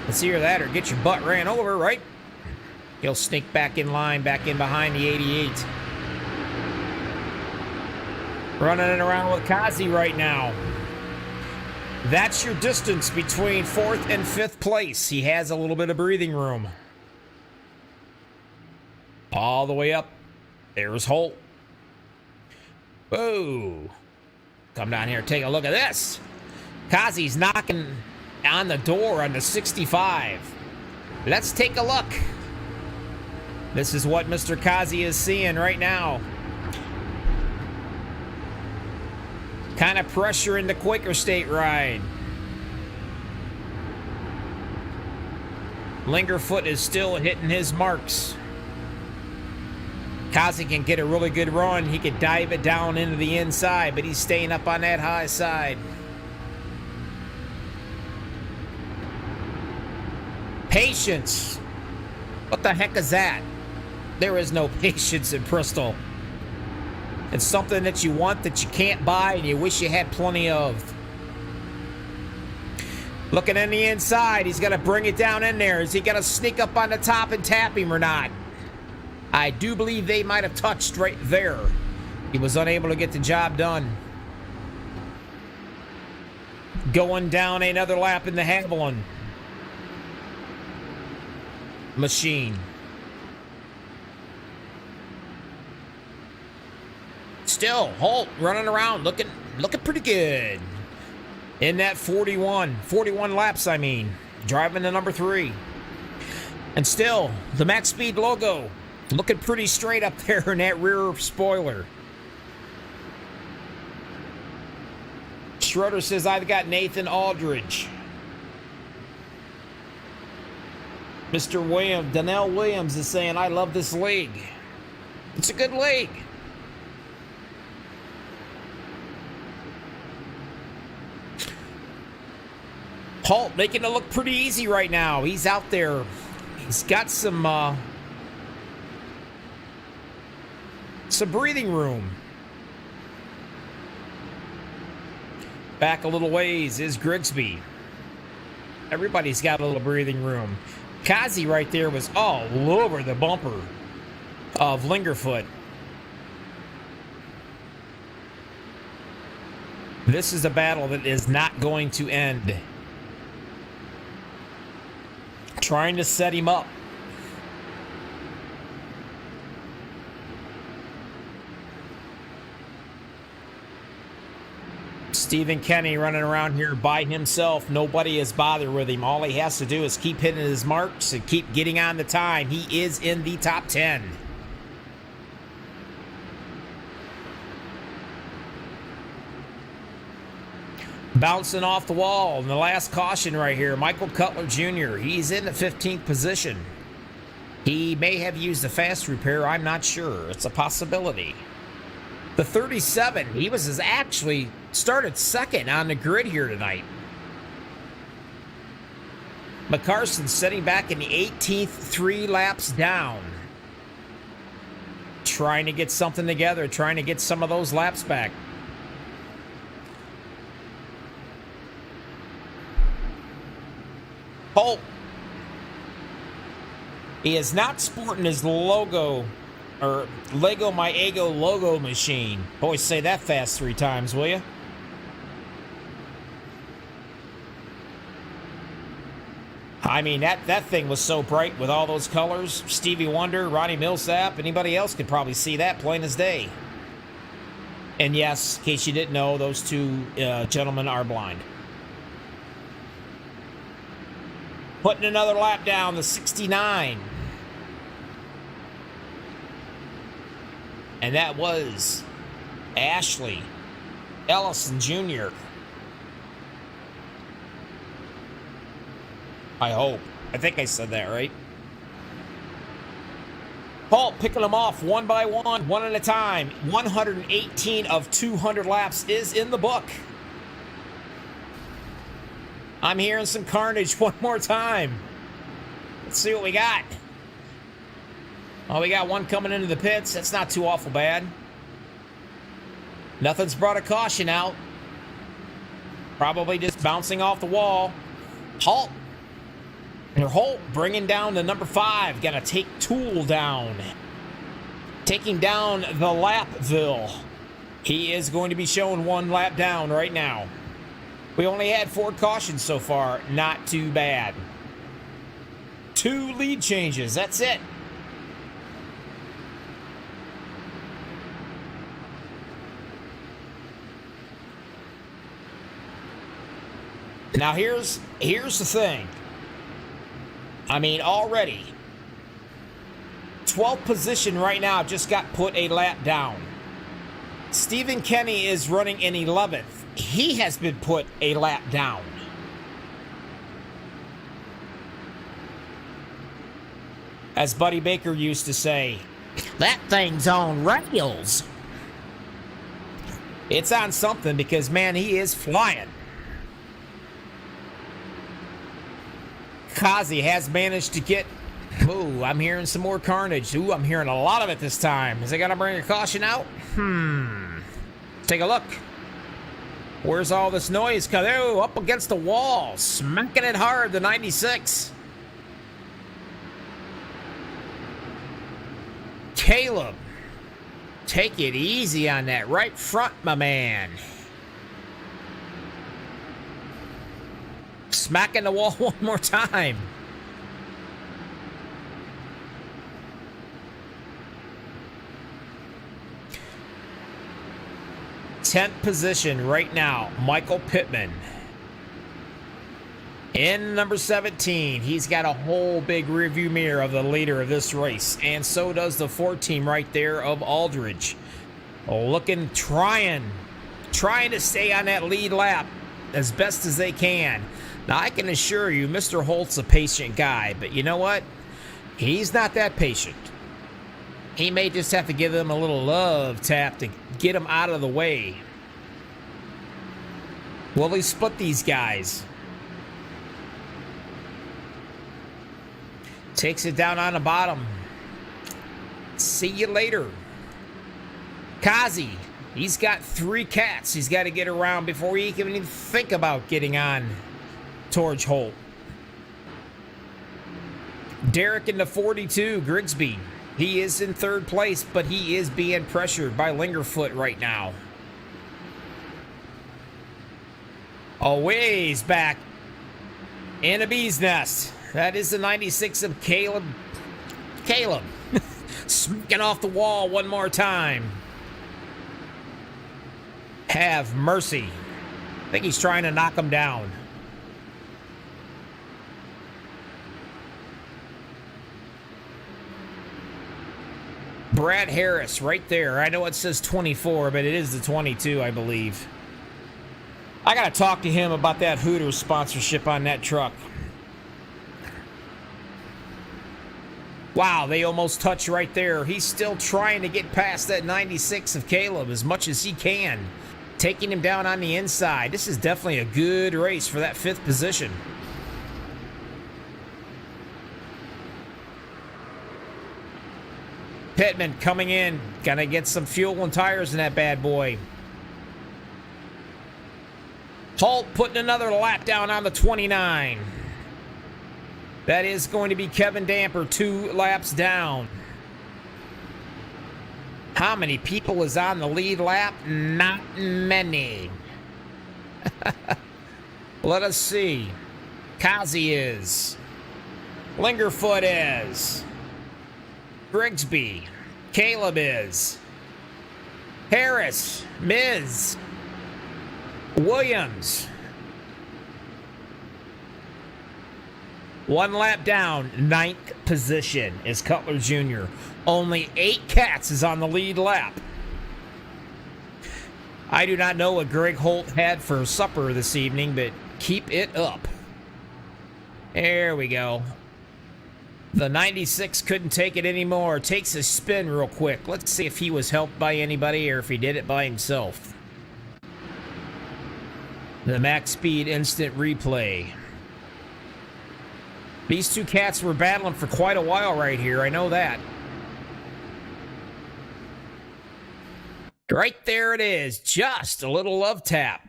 Let's hear that or get your butt ran over, right? He'll sneak back in line, back in behind the 88. Running it around with Kazi right now. That's your distance between 4th and 5th place. He has a little bit of breathing room. All the way up. There's Holt. Whoa. Come down here and take a look at this. Kazi's knocking on the door on the 65. Let's take a look. This is what Mr. Kazi is seeing right now. Kind of pressure in the Quaker State ride. Lingerfoot is still hitting his marks. Kazi can get a really good run. He can dive it down into the inside, but he's staying up on that high side. Patience. What the heck is that? There is no patience in Bristol. It's something that you want that you can't buy and you wish you had plenty of. Looking in the inside, he's going to bring it down in there. Is he going to sneak up on the top and tap him or not? I do believe they might have touched right there. He was unable to get the job done. Going down another lap in the Haviland machine. Still, Holt running around, looking pretty good. In that 41 laps, I mean. Driving the number 3. And still, the Max Speed logo looking pretty straight up there in that rear spoiler. Schroeder says, I've got Nathan Aldridge. Mr. Williams, Donnell Williams is saying, I love this league. It's a good league. Holt making it look pretty easy right now. He's out there. He's got some breathing room. Back a little ways is Grigsby. Everybody's got a little breathing room. Kazi right there was all over the bumper of Lingerfoot. This is a battle that is not going to end. Trying to set him up. Stephen Kinney running around here by himself. Nobody is bothered with him. All he has to do is keep hitting his marks and keep getting on the time. He is in the top 10. Bouncing off the wall in the last caution right here. Michael Cutler Jr. He's in the 15th position. He may have used a fast repair. I'm not sure. It's a possibility. The 37, he was actually started second on the grid here tonight. McCarson sitting back in the 18th, 3 laps down. Trying to get something together, trying to get some of those laps back. Holt. He is not sporting his logo, or Lego My Ego logo machine. Boys, say that fast 3 times, will you? I mean, that thing was so bright with all those colors. Stevie Wonder, Ronnie Millsap, anybody else could probably see that plain as day. And yes, in case you didn't know, those 2 gentlemen are blind. Putting another lap down, the 69. And that was Ashley Ellison Jr. I hope. I think I said that right. Paul picking them off one by one, one at a time. 118 of 200 laps is in the book. I'm hearing some carnage one more time. Let's see what we got. Oh, we got one coming into the pits. That's not too awful bad. Nothing's brought a caution out. Probably just bouncing off the wall. Holt. And Holt bringing down the number 5. Gonna take Tool down. Taking down the Lapville. He is going to be showing 1 lap down right now. We only had 4 cautions so far. Not too bad. 2 lead changes. That's it. Now here's the thing. I mean, already 12th position right now just got put a lap down. Stephen Kinney is running in 11th. He has been put a lap down. As Buddy Baker used to say, that thing's on rails. It's on something because, man, he is flying. Kazi has managed to get... Ooh, I'm hearing some more carnage. Ooh, I'm hearing a lot of it this time. Is it going to bring a caution out? Take a look. Where's all this noise coming? Oh, up against the wall. Smacking it hard, the 96. Caleb, take it easy on that right front, my man. Smacking the wall one more time. Tenth position right now, Michael Pittman. In number 17, he's got a whole big rearview mirror of the leader of this race, and so does the 14 right there of Aldridge. Looking, trying to stay on that lead lap as best as they can. Now, I can assure you, Mr. Holt's a patient guy, but you know what? He's not that patient. He may just have to give them a little love tap to get them out of the way. Will he split these guys? Takes it down on the bottom. See you later. Kazi, he's got 3 cats he's got to get around before he can even think about getting on towards Holt. Derek in the 42, Grigsby. He is in 3rd place, but he is being pressured by Lingerfoot right now. A ways back in a bee's nest. That is the 96 of Caleb. Caleb. Smacking off the wall one more time. Have mercy. I think he's trying to knock him down. Brad Harris right there. I know it says 24, but it is the 22, I believe. I got to talk to him about that Hooters sponsorship on that truck. Wow, they almost touch right there. He's still trying to get past that 96 of Caleb as much as he can. Taking him down on the inside. This is definitely a good race for that 5th position. Pittman coming in. Gonna get some fuel and tires in that bad boy. Holt putting another lap down on the 29. That is going to be Kevin Damper, 2 laps down. How many people is on the lead lap? Not many. Let us see. Kazi is. Lingerfoot is. Grigsby. Caleb is. Harris. Miz. Williams. 1 lap down, 9th position is Cutler Jr. Only 8 cats is on the lead lap. I do not know what Greg Holt had for supper this evening, but keep it up. There we go. The 96 couldn't take it anymore. Takes a spin real quick. Let's see if he was helped by anybody or if he did it by himself. The Max Speed Instant Replay. These 2 cats were battling for quite a while right here. I know that. Right there it is. Just a little love tap.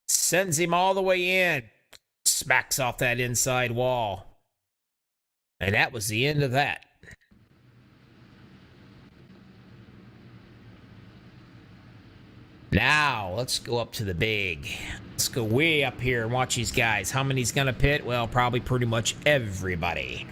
Sends him all the way in. Smacks off that inside wall. And that was the end of that. Now, let's go up to the big. Let's go way up here and watch these guys. How many's going to pit? Well, probably pretty much everybody.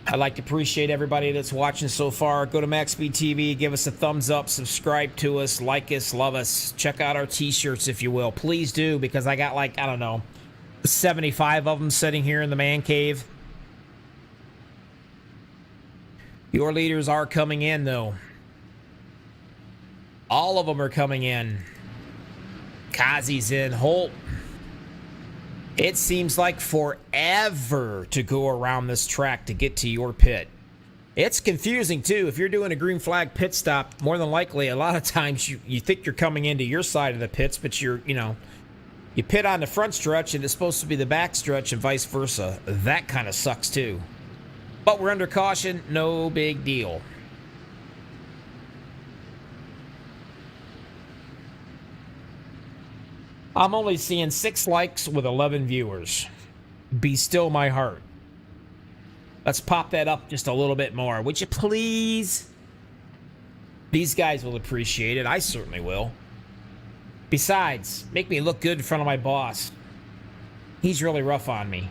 I'd like to appreciate everybody that's watching so far. Go to MaxspeedTV, give us a thumbs up, subscribe to us, like us, love us. Check out our T-shirts if you will. Please do, because I got like, I don't know, 75 of them sitting here in the man cave. Your leaders are coming in, though. All of them are coming in. Kazi's in. Holt. It seems like forever to go around this track to get to your pit. It's confusing, too. If you're doing a green flag pit stop, more than likely, a lot of times you think you're coming into your side of the pits, but you pit on the front stretch and it's supposed to be the back stretch and vice versa. That kind of sucks, too. But we're under caution. No big deal. I'm only seeing 6 likes with 11 viewers. Be still my heart. Let's pop that up just a little bit more. Would you please? These guys will appreciate it. I certainly will. Besides, make me look good in front of my boss. He's really rough on me.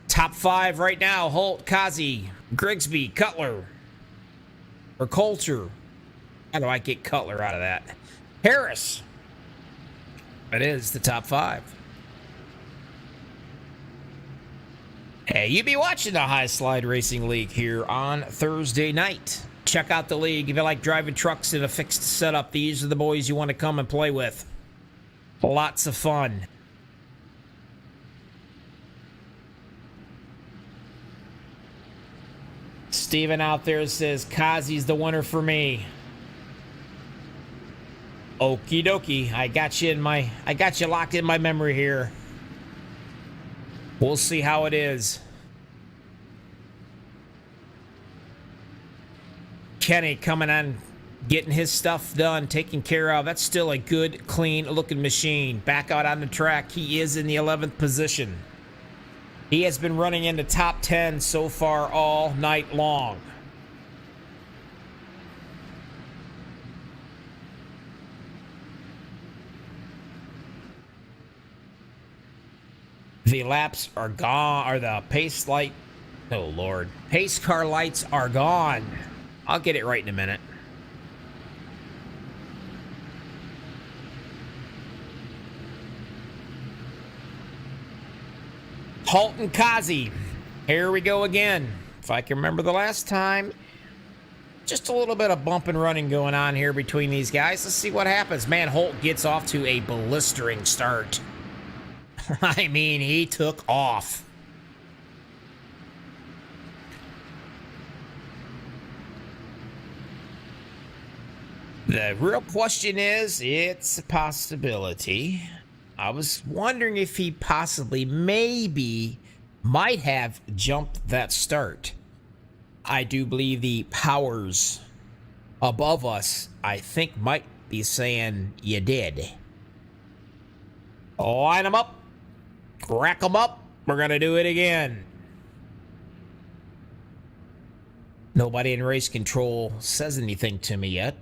Top 5 right now. Holt, Kazi, Grigsby, Cutler. Or Coulter. How do I get Cutler out of that? Harris. It is the top 5. Hey, you be watching the High Slide Racing League here on Thursday night. Check out the league. If you like driving trucks in a fixed setup, these are the boys you want to come and play with. Lots of fun. Steven out there says, Kazi's the winner for me. Okie dokie. I got you locked in my memory here. We'll see how it is. Kinney coming on, getting his stuff done, taken care of. That's still a good, clean looking machine. Back out on the track. He is in the 11th position. He has been running in the top 10 so far all night long. The laps are gone, or the pace light. Oh, Lord. Pace car lights are gone. I'll get it right in a minute. Holt and Kazi. Here we go again. If I can remember the last time. Just a little bit of bump and running going on here between these guys. Let's see what happens. Man, Holt gets off to a blistering start. I mean, he took off. The real question is, it's a possibility. I was wondering if he possibly, maybe, might have jumped that start. I do believe the powers above us, I think, might be saying you did. Line them up. Crack them up. We're going to do it again. Nobody in race control says anything to me yet,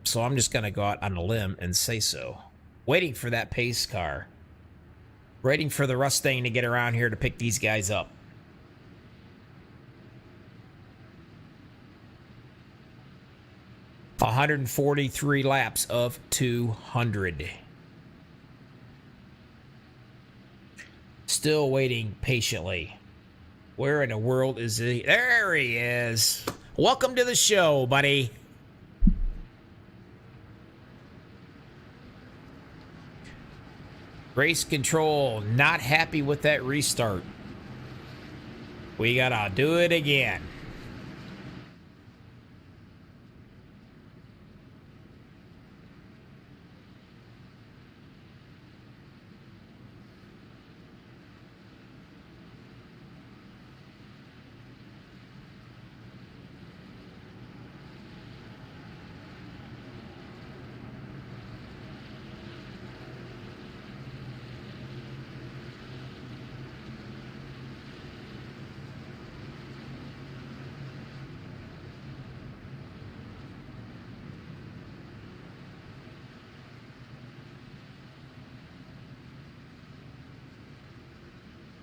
so I'm just going to go out on a limb and say so. Waiting for that pace car. Waiting for the Mustang to get around here to pick these guys up. $143 laps of 200. Still waiting patiently. Where in the world is he? There he is. Welcome to the show, buddy. Race control, not happy with that restart. We gotta do it again.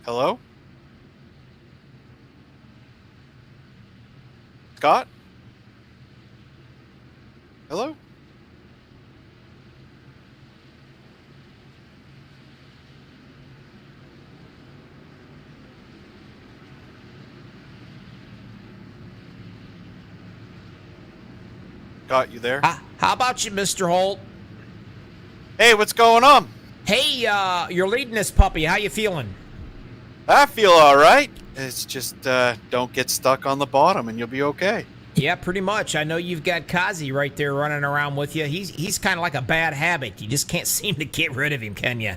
Hello? Scott? Hello? caught you there. How about you, Mr. Holt? Hey, what's going on? Hey, you're leading this puppy. How you feeling? I feel all right. It's just don't get stuck on the bottom, and you'll be okay. Yeah, pretty much. I know you've got Kazi right there running around with you. He's kind of like a bad habit. You just can't seem to get rid of him, can you?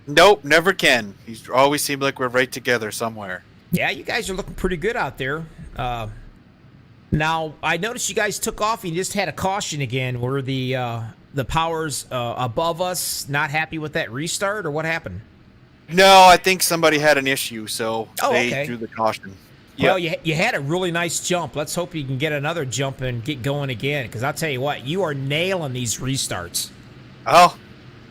Nope, never can. He's always seemed like we're right together somewhere. Yeah, you guys are looking pretty good out there. Now, I noticed you guys took off and you just had a caution again. Were the powers above us not happy with that restart, or what happened? No, I think somebody had an issue, so they okay. drew the caution. Well, you had a really nice jump. Let's hope you can get another jump and get going again, because I'll tell you what, you are nailing these restarts. Oh,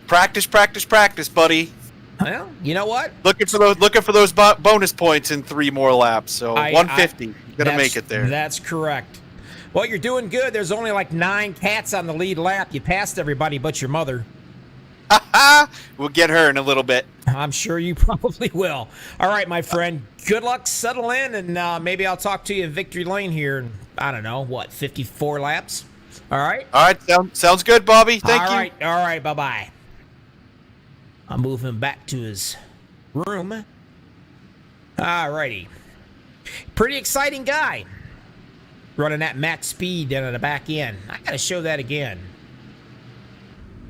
practice, buddy. Well, you know what? Looking for those bonus points in 3 more laps. So 150, you're gonna make it there. That's correct. Well, you're doing good. There's only like 9 cats on the lead lap. You passed everybody but your mother. We'll get her in a little bit. I'm sure you probably will. All right, my friend. Good luck. Settle in, and maybe I'll talk to you in Victory Lane here in, I don't know, 54 laps? All right? All right, sounds good, Bobby. Thank you. All right, bye-bye. I'll move him back to his room. All righty. Pretty exciting guy. Running that max speed down at the back end. I got to show that again.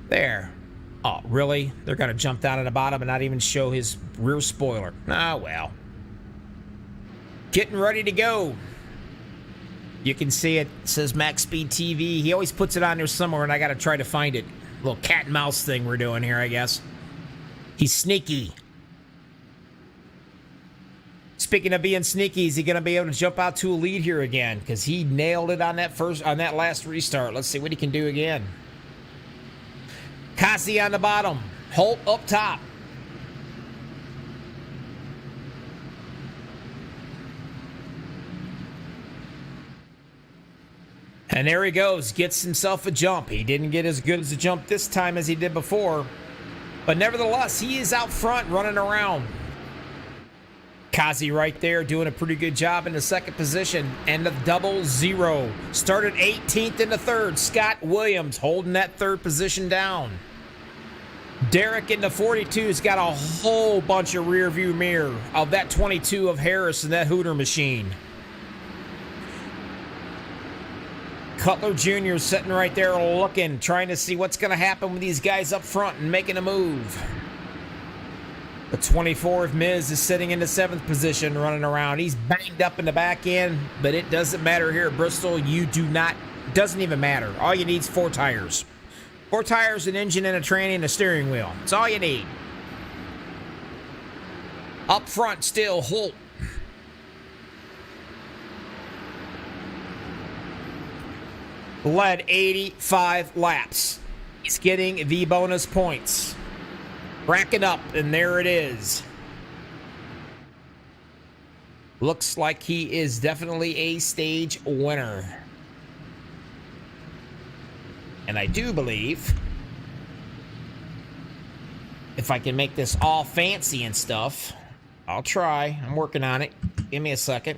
There. Oh, really? They're going to jump down at the bottom and not even show his rear spoiler. Ah, well. Getting ready to go. You can see it. It says MaxspeedTV. He always puts it on there somewhere, and I got to try to find it. Little cat and mouse thing we're doing here, I guess. He's sneaky. Speaking of being sneaky, is he going to be able to jump out to a lead here again? Because he nailed it on that last restart. Let's see what he can do again. Kazi on the bottom. Holt up top. And there he goes. Gets himself a jump. He didn't get as good as a jump this time as he did before. But nevertheless, he is out front running around. Kazi right there doing a pretty good job in the second position. And the 0-0. Started 18th in the third. Scott Williams holding that third position down. Derek in the 42's got a whole bunch of rear view mirror of that 22 of Harris and that Hooter machine. Cutler Jr. sitting right there looking, trying to see what's going to happen with these guys up front and making a move. The 24 of Miz is sitting in the 7th position running around. He's banged up in the back end, but it doesn't matter here at Bristol. Doesn't even matter. All you need is 4 tires. 4 tires, an engine, and a tranny, and a steering wheel. That's all you need. Up front still, Holt. Led 85 laps. He's getting the bonus points. Racking up, and there it is. Looks like he is definitely a stage winner. And I do believe, if I can make this all fancy and stuff, I'll try. I'm working on it. Give me a second.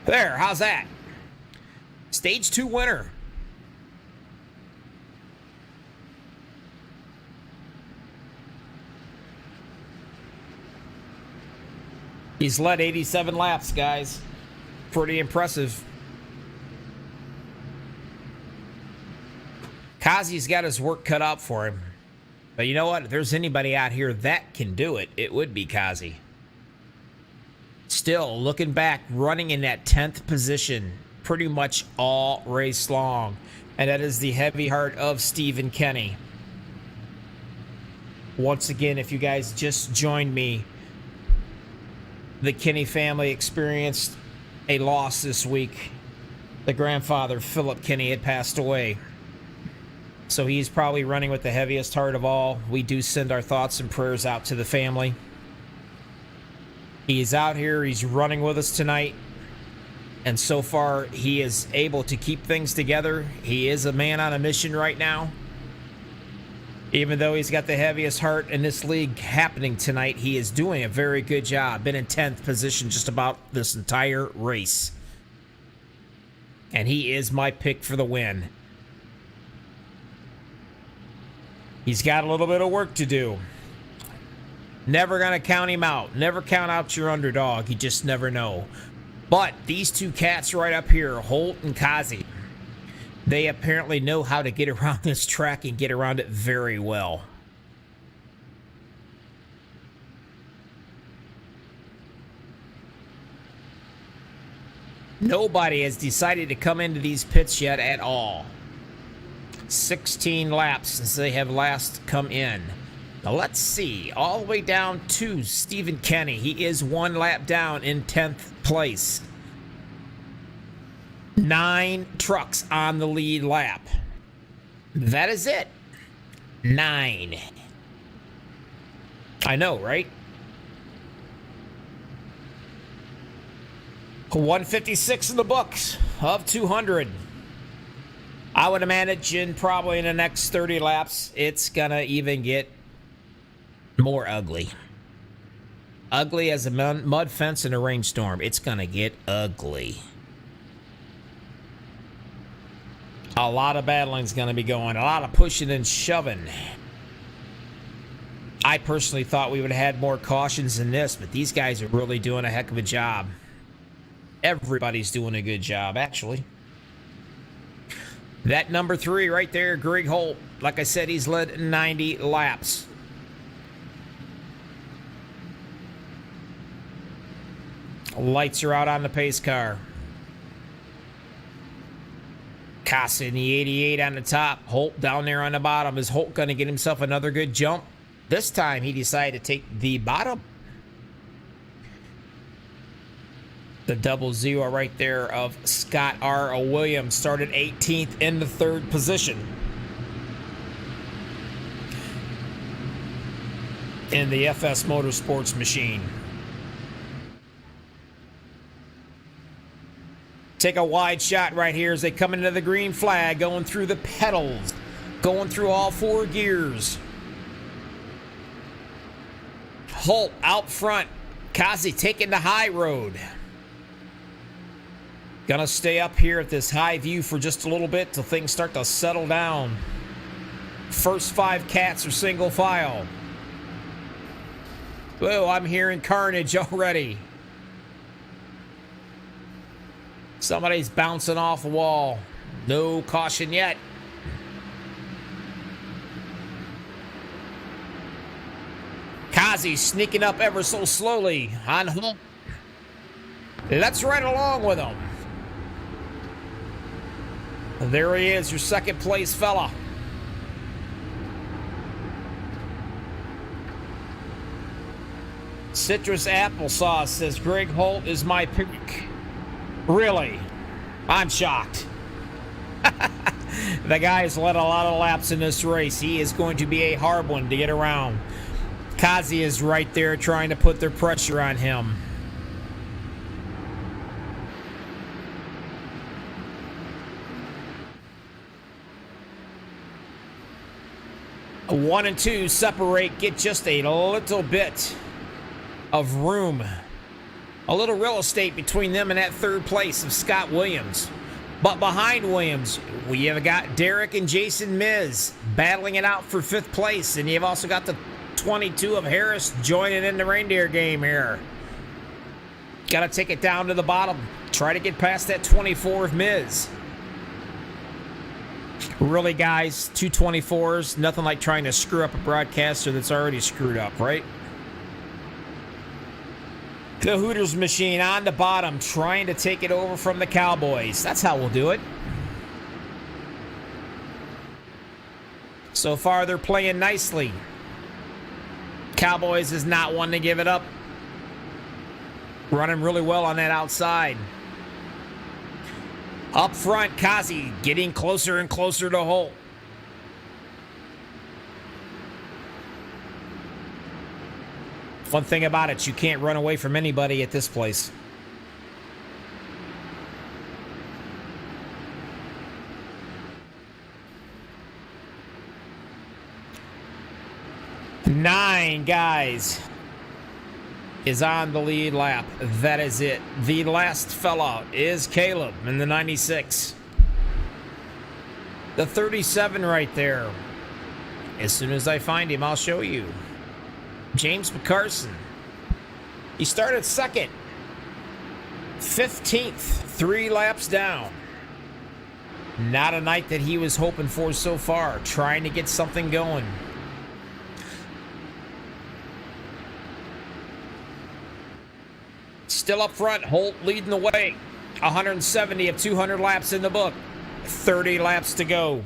There, how's that? Stage 2 winner. He's led 87 laps, guys. Pretty impressive. Kazi's got his work cut out for him. But you know what? If there's anybody out here that can do it, it would be Kazi. Still, looking back, running in that 10th position pretty much all race long. And that is the heavy heart of Stephen Kinney. Once again, if you guys just joined me, the Kinney family experienced a loss this week. The grandfather, Philip Kinney, had passed away. So he's probably running with the heaviest heart of all. We do send our thoughts and prayers out to the family. He's out here. He's running with us tonight. And so far, he is able to keep things together. He is a man on a mission right now. Even though he's got the heaviest heart in this league happening tonight, he is doing a very good job. Been in 10th position just about this entire race. And he is my pick for the win. He's got a little bit of work to do. Never going to count him out. Never count out your underdog. You just never know. But these two cats right up here, Holt and Kazi, they apparently know how to get around this track and get around it very well. Nobody has decided to come into these pits yet at all. 16 laps since they have last come in. Now let's see, all the way down to Stephen Kinney. He is 1 lap down in 10th place. 9 trucks on the lead lap. That is it. 9. I know, right? 156 in the books of 200. I would imagine probably in the next 30 laps, it's gonna even get more ugly. Ugly as a mud fence in a rainstorm. It's gonna get ugly. A lot of battling's gonna be going. A lot of pushing and shoving. I personally thought we would have had more cautions than this, but these guys are really doing a heck of a job. Everybody's doing a good job, actually. That number 3 right there, Greg Holt. Like I said, he's led 90 laps. Lights are out on the pace car. Casa in the 88 on the top. Holt down there on the bottom. Is Holt going to get himself another good jump? This time he decided to take the bottom. The 00 right there of Scott R. Williams started 18th in the 3rd position. In the FS Motorsports machine. Take a wide shot right here as they come into the green flag, going through the pedals, going through all 4 gears. Holt out front. Kazi taking the high road. Gonna stay up here at this high view for just a little bit till things start to settle down. First 5 cats are single file. Whoa, I'm hearing carnage already. Somebody's bouncing off a wall. No caution yet. Kazi sneaking up ever so slowly on Holt. Let's ride along with him. There he is, your 2nd place fella. Citrus Applesauce says Greg Holt is my pick. Really? I'm shocked. The guy's led a lot of laps in this race. He is going to be a hard one to get around. Kazi is right there trying to put their pressure on him. One and 2 separate, get just a little bit of room. A little real estate between them and that 3rd place of Scott Williams. But behind Williams, we have got Derek and Jason Miz battling it out for 5th place. And you've also got the 22 of Harris joining in the reindeer game here. Got to take it down to the bottom. Try to get past that 24 of Miz. Really, guys, 224s, nothing like trying to screw up a broadcaster that's already screwed up, right? The Hooters machine on the bottom, trying to take it over from the Cowboys. That's how we'll do it. So far, they're playing nicely. Cowboys is not one to give it up. Running really well on that outside. Up front, Kazi getting closer and closer to Holt. One thing about it, you can't run away from anybody at this place. 9 guys is on the lead lap. That is it. The last fella is Caleb in the 96. The 37 right there. As soon as I find him, I'll show you. James McCarson. He started second. 15th, 3 laps down. Not a night that he was hoping for so far. Trying to get something going. Still up front, Holt leading the way. 170 of 200 laps in the book. 30 laps to go.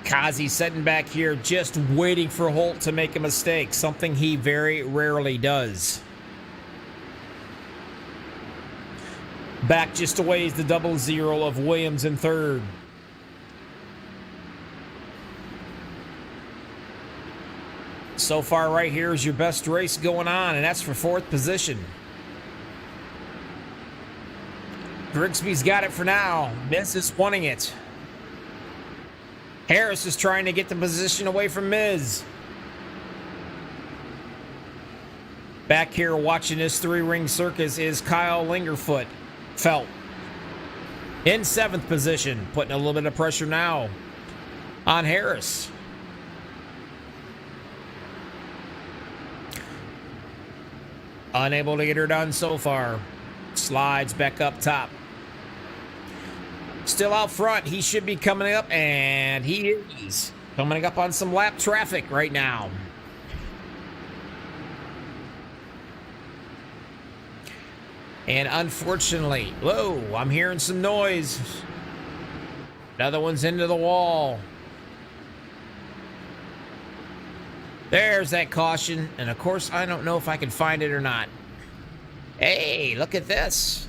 Kazi sitting back here just waiting for Holt to make a mistake, something he very rarely does. Back just a ways, the 00 of Williams in third. So far right here is your best race going on, and that's for 4th position. Grigsby's got it for now. Miz is wanting it. Harris is trying to get the position away from Miz. Back here watching this 3-ring circus is Kyle Lingerfoot. Felt. In 7th position, putting a little bit of pressure now on Harris. Unable to get her done so far. Slides back up top. Still out front. He should be coming up, and he is coming up on some lap traffic right now. And unfortunately, whoa, I'm hearing some noise. Another one's into the wall. There's that caution. And of course, I don't know if I can find it or not. Hey, look at this.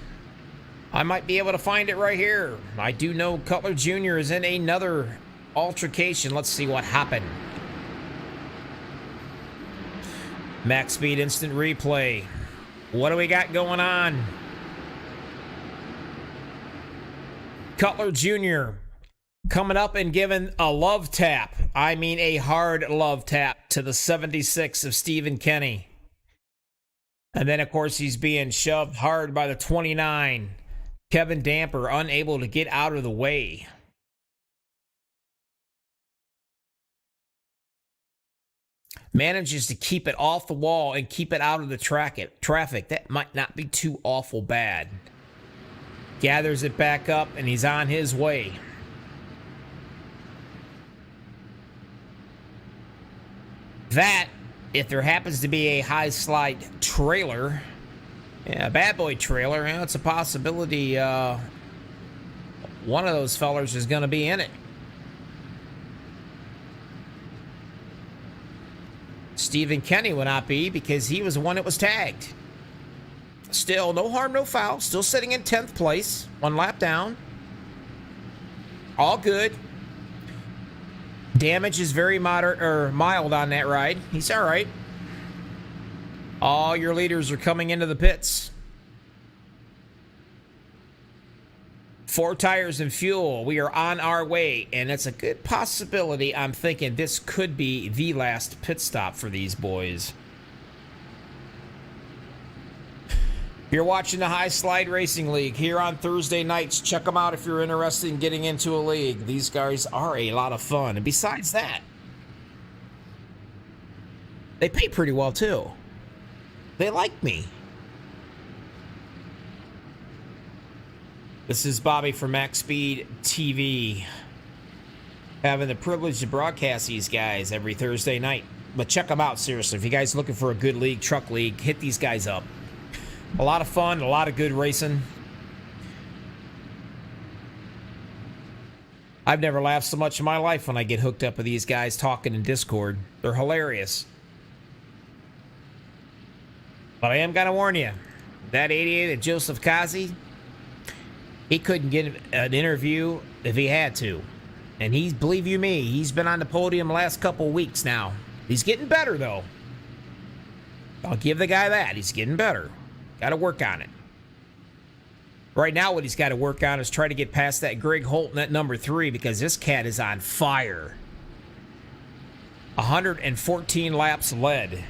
I might be able to find it right here. I do know Cutler Jr. is in another altercation. Let's see what happened. Max Speed Instant Replay. What do we got going on? Cutler Jr. coming up and giving a love tap. I mean a hard love tap to the 76 of Stephen Kinney. And then, of course, he's being shoved hard by the 29. Kevin Damper unable to get out of the way. Manages to keep it off the wall and keep it out of the traffic. That might not be too awful bad. Gathers it back up, and he's on his way. That, if there happens to be a high slide trailer, a bad boy trailer, it's a possibility one of those fellers is going to be in it. Stephen Kinney will not be because he was the one that was tagged. Still, no harm, no foul. Still sitting in 10th place. 1 lap down. All good. Damage is very moderate or mild on that ride. He's all right. All your leaders are coming into the pits. 4 tires and fuel. We are on our way, and it's a good possibility. I'm thinking this could be the last pit stop for these boys. You're watching the High Slide Racing League here on Thursday nights. Check them out if you're interested in getting into a league. These guys are a lot of fun. And besides that, they pay pretty well too. They like me. This is Bobby from MaxspeedTV. Having the privilege to broadcast these guys every Thursday night. But check them out, seriously. If you guys are looking for a good league, truck league, hit these guys up. A lot of fun, a lot of good racing. I've never laughed so much in my life when I get hooked up with these guys talking in Discord. They're hilarious. But I am going to warn you, that 88 of Joseph Kazi, he couldn't get an interview if he had to. And he's, believe you me, he's been on the podium the last couple weeks now. He's getting better, though. I'll give the guy that. He's getting better. Got to work on it. Right now, what he's got to work on is try to get past that Greg Holt at number 3 because this cat is on fire. 114 laps led.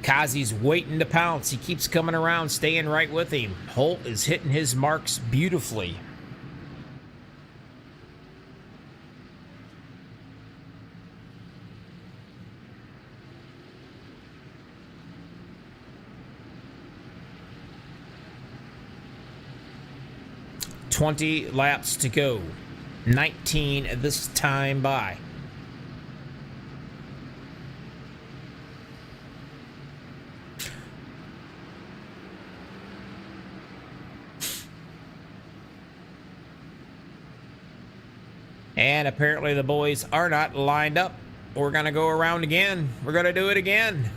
Kazi's waiting to pounce. He keeps coming around, staying right with him. Holt is hitting his marks beautifully. $20 laps to go. 19 this time by. And apparently the boys are not lined up. We're going to go around again. We're going to do it again.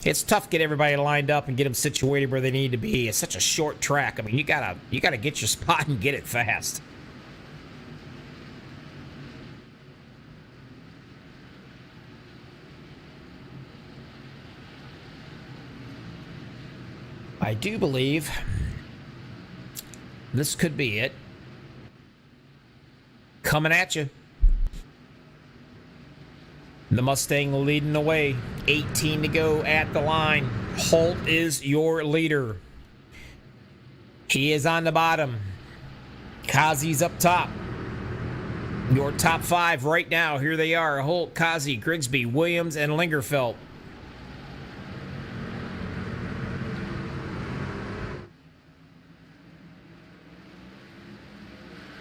It's tough to get everybody lined up and get them situated where they need to be. It's such a short track. I mean, you gotta get your spot and get it fast. I do believe this could be it. Coming at you. The Mustang leading the way. 18 to go at the line. Holt is your leader. He is on the bottom. Kazi's up top. Your top five right now. Here they are. Holt, Kazi, Grigsby, Williams, and Lingerfelt.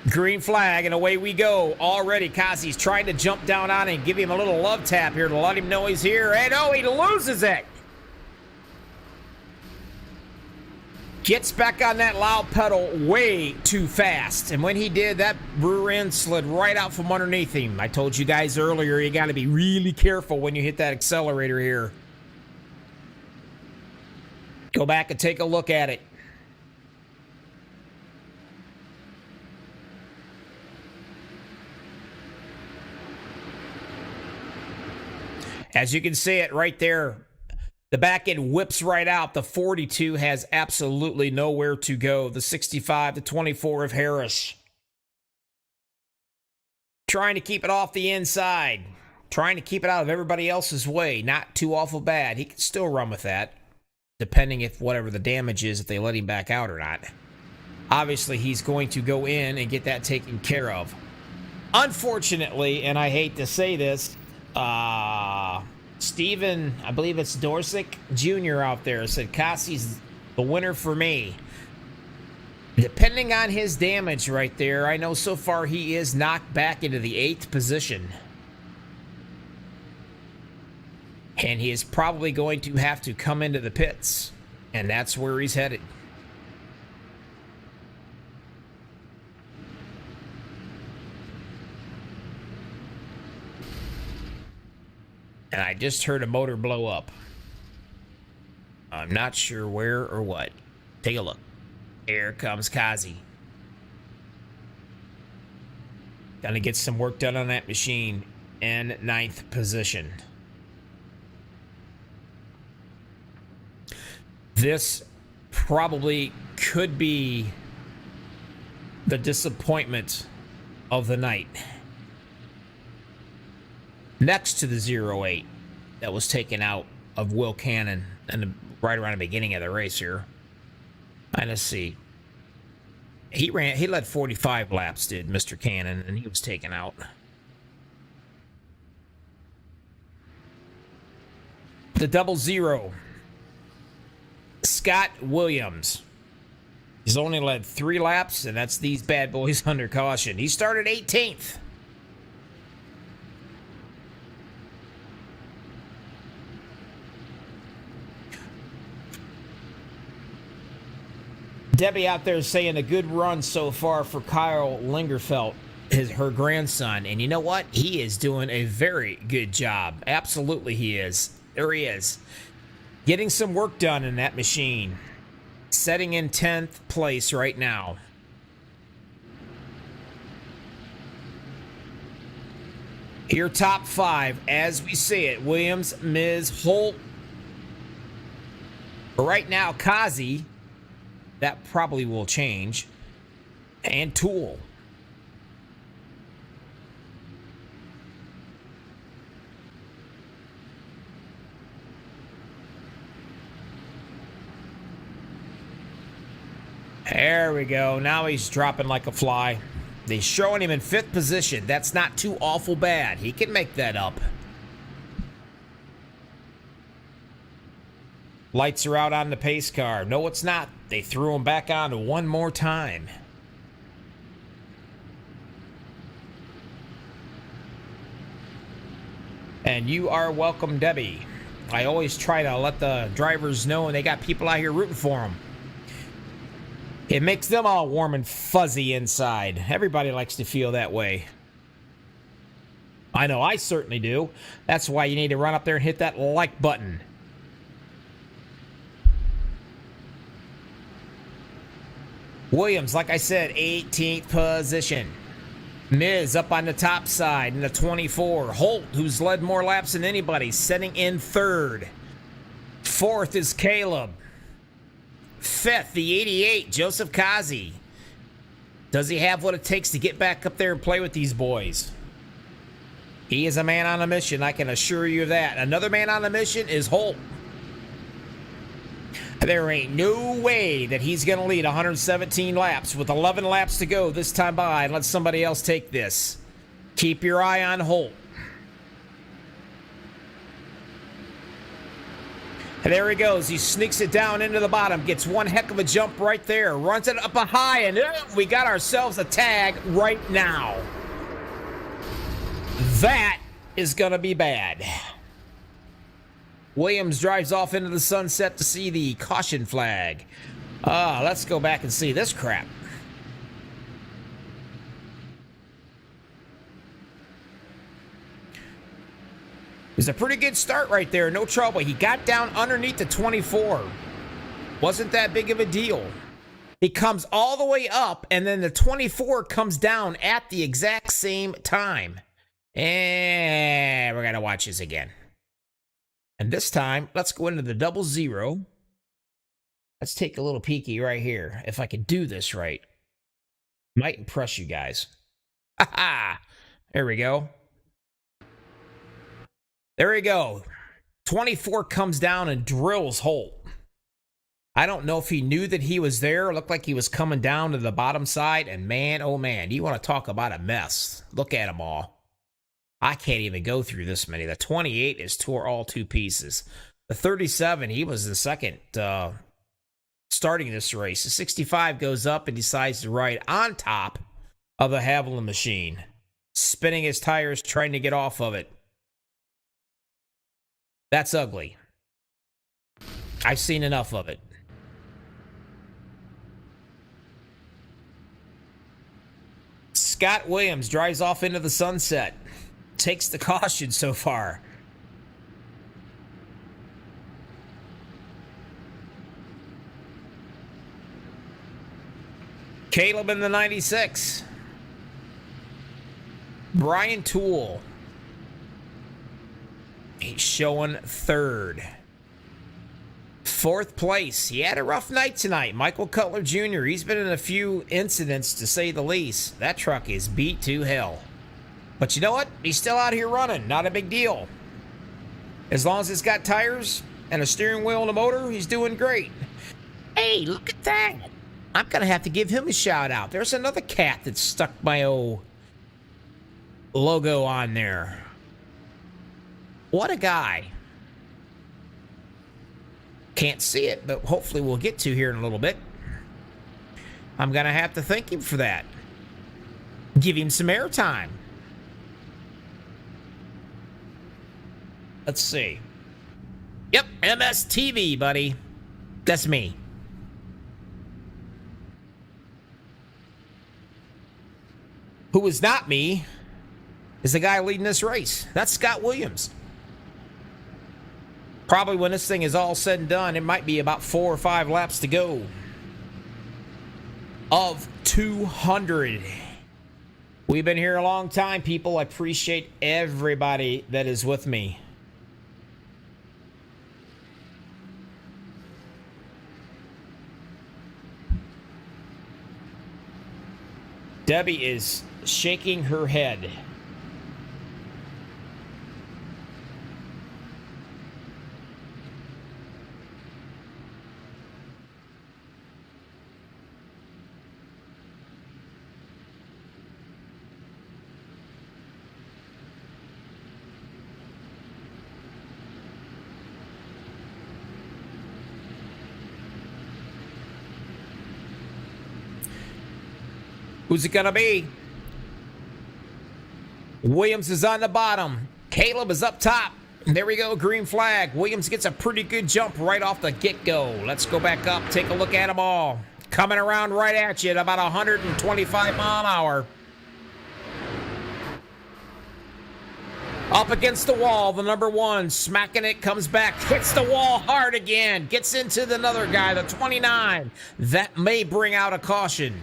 Green flag, and away we go. Already, Kazi's trying to jump down on him, give him a little love tap here to let him know he's here. And oh, he loses it. Gets back on that loud pedal way too fast. And when he did, that rear end slid right out from underneath him. I told you guys earlier, you got to be really careful when you hit that accelerator here. Go back and take a look at it. As you can see it right there, the back end whips right out. The 42 has absolutely nowhere to go. The 65, the 24 of Harris. Trying to keep it off the inside. Trying to keep it out of everybody else's way. Not too awful bad. He can still run with that, depending if whatever the damage is, if they let him back out or not. Obviously, he's going to go in and get that taken care of. Unfortunately, and I hate to say this, Steven, I believe it's Dorsick Jr. out there, said Cassie's the winner for me. Depending on his damage right there, I know so far he is knocked back into the 8th position. And he is probably going to have to come into the pits. And that's where he's headed. And I just heard a motor blow up. I'm not sure where or what. Take a look. Here comes Kazi. Gonna get some work done on that machine. In 9th position. This probably could be the disappointment of the night. Next to the 08 that was taken out of Will Cannon and right around the beginning of the race here. And let's see. He led 45 laps, did Mr. Cannon, and he was taken out. The 00. Scott Williams. He's only led 3 laps, and that's these bad boys under caution. He started 18th. Debbie out there saying a good run so far for Kyle Lingerfelt, her grandson. And you know what? He is doing a very good job. Absolutely he is. There he is. Getting some work done in that machine. Setting in 10th place right now. Your top 5 as we see it. Williams, Miz, Holt. Right now, Kazi that probably will change. And Tool. There we go. Now he's dropping like a fly. They're showing him in 5th position. That's not too awful bad. He can make that up. Lights are out on the pace car. No, it's not. They threw him back on one more time. And you are welcome, Debbie. I always try to let the drivers know when they got people out here rooting for them. It makes them all warm and fuzzy inside. Everybody likes to feel that way. I know I certainly do. That's why you need to run up there and hit that like button. Williams, like I said, 18th position. Miz up on the top side in the 24. Holt, who's led more laps than anybody, sitting in 3rd. 4th is Caleb. 5th, the 88, Joseph Kazi. Does he have what it takes to get back up there and play with these boys? He is a man on a mission, I can assure you of that. Another man on a mission is Holt. There ain't no way that he's going to lead 117 laps with 11 laps to go this time by and let somebody else take this. Keep your eye on Holt. And there he goes. He sneaks it down into the bottom. Gets one heck of a jump right there. Runs it up a high. And we got ourselves a tag right now. That is going to be bad. Williams drives off into the sunset to see the caution flag. Let's go back and see this crap. It was a pretty good start right there, no trouble. He got down underneath the 24. Wasn't that big of a deal. He comes all the way up, and then the 24 comes down at the exact same time. And we're going to watch this again. And this time, let's go into the 00. Let's take a little peeky right here. If I can do this right, might impress you guys. Ha ha! There we go. There we go. 24 comes down and drills Holt. I don't know if he knew that he was there. It looked like he was coming down to the bottom side. And man, oh man, you want to talk about a mess. Look at them all. I can't even go through this many. The 28 is tore all to pieces. The 37, he was the second starting this race. The 65 goes up and decides to ride on top of the Haviland machine, spinning his tires, trying to get off of it. That's ugly. I've seen enough of it. Scott Williams drives off into the sunset. Takes the caution so far. Caleb in the 96. Brian Toole. He's showing 3rd. 4th place. He had a rough night tonight. Michael Cutler Jr. He's been in a few incidents, to say the least. That truck is beat to hell. But you know what? He's still out here running. Not a big deal. As long as it's got tires and a steering wheel and a motor, he's doing great. Hey, look at that. I'm going to have to give him a shout out. There's another cat that stuck my old logo on there. What a guy. Can't see it, but hopefully we'll get to here in a little bit. I'm going to have to thank him for that. Give him some airtime. Let's see. Yep, MSTV, buddy. That's me. Who is not me is the guy leading this race. That's Scott Williams. Probably when this thing is all said and done, it might be about 4 or 5 laps to go. Of 200. We've been here a long time, people. I appreciate everybody that is with me. Debbie is shaking her head. Who's it gonna be? Williams is on the bottom. Caleb is up top. There we go, green flag. Williams gets a pretty good jump right off the get-go. Let's go back up, take a look at them all. Coming around right at you at about 125 mile an hour. Up against the wall, the number 1, smacking it, comes back, hits the wall hard again, gets into the other guy, the 29. That may bring out a caution.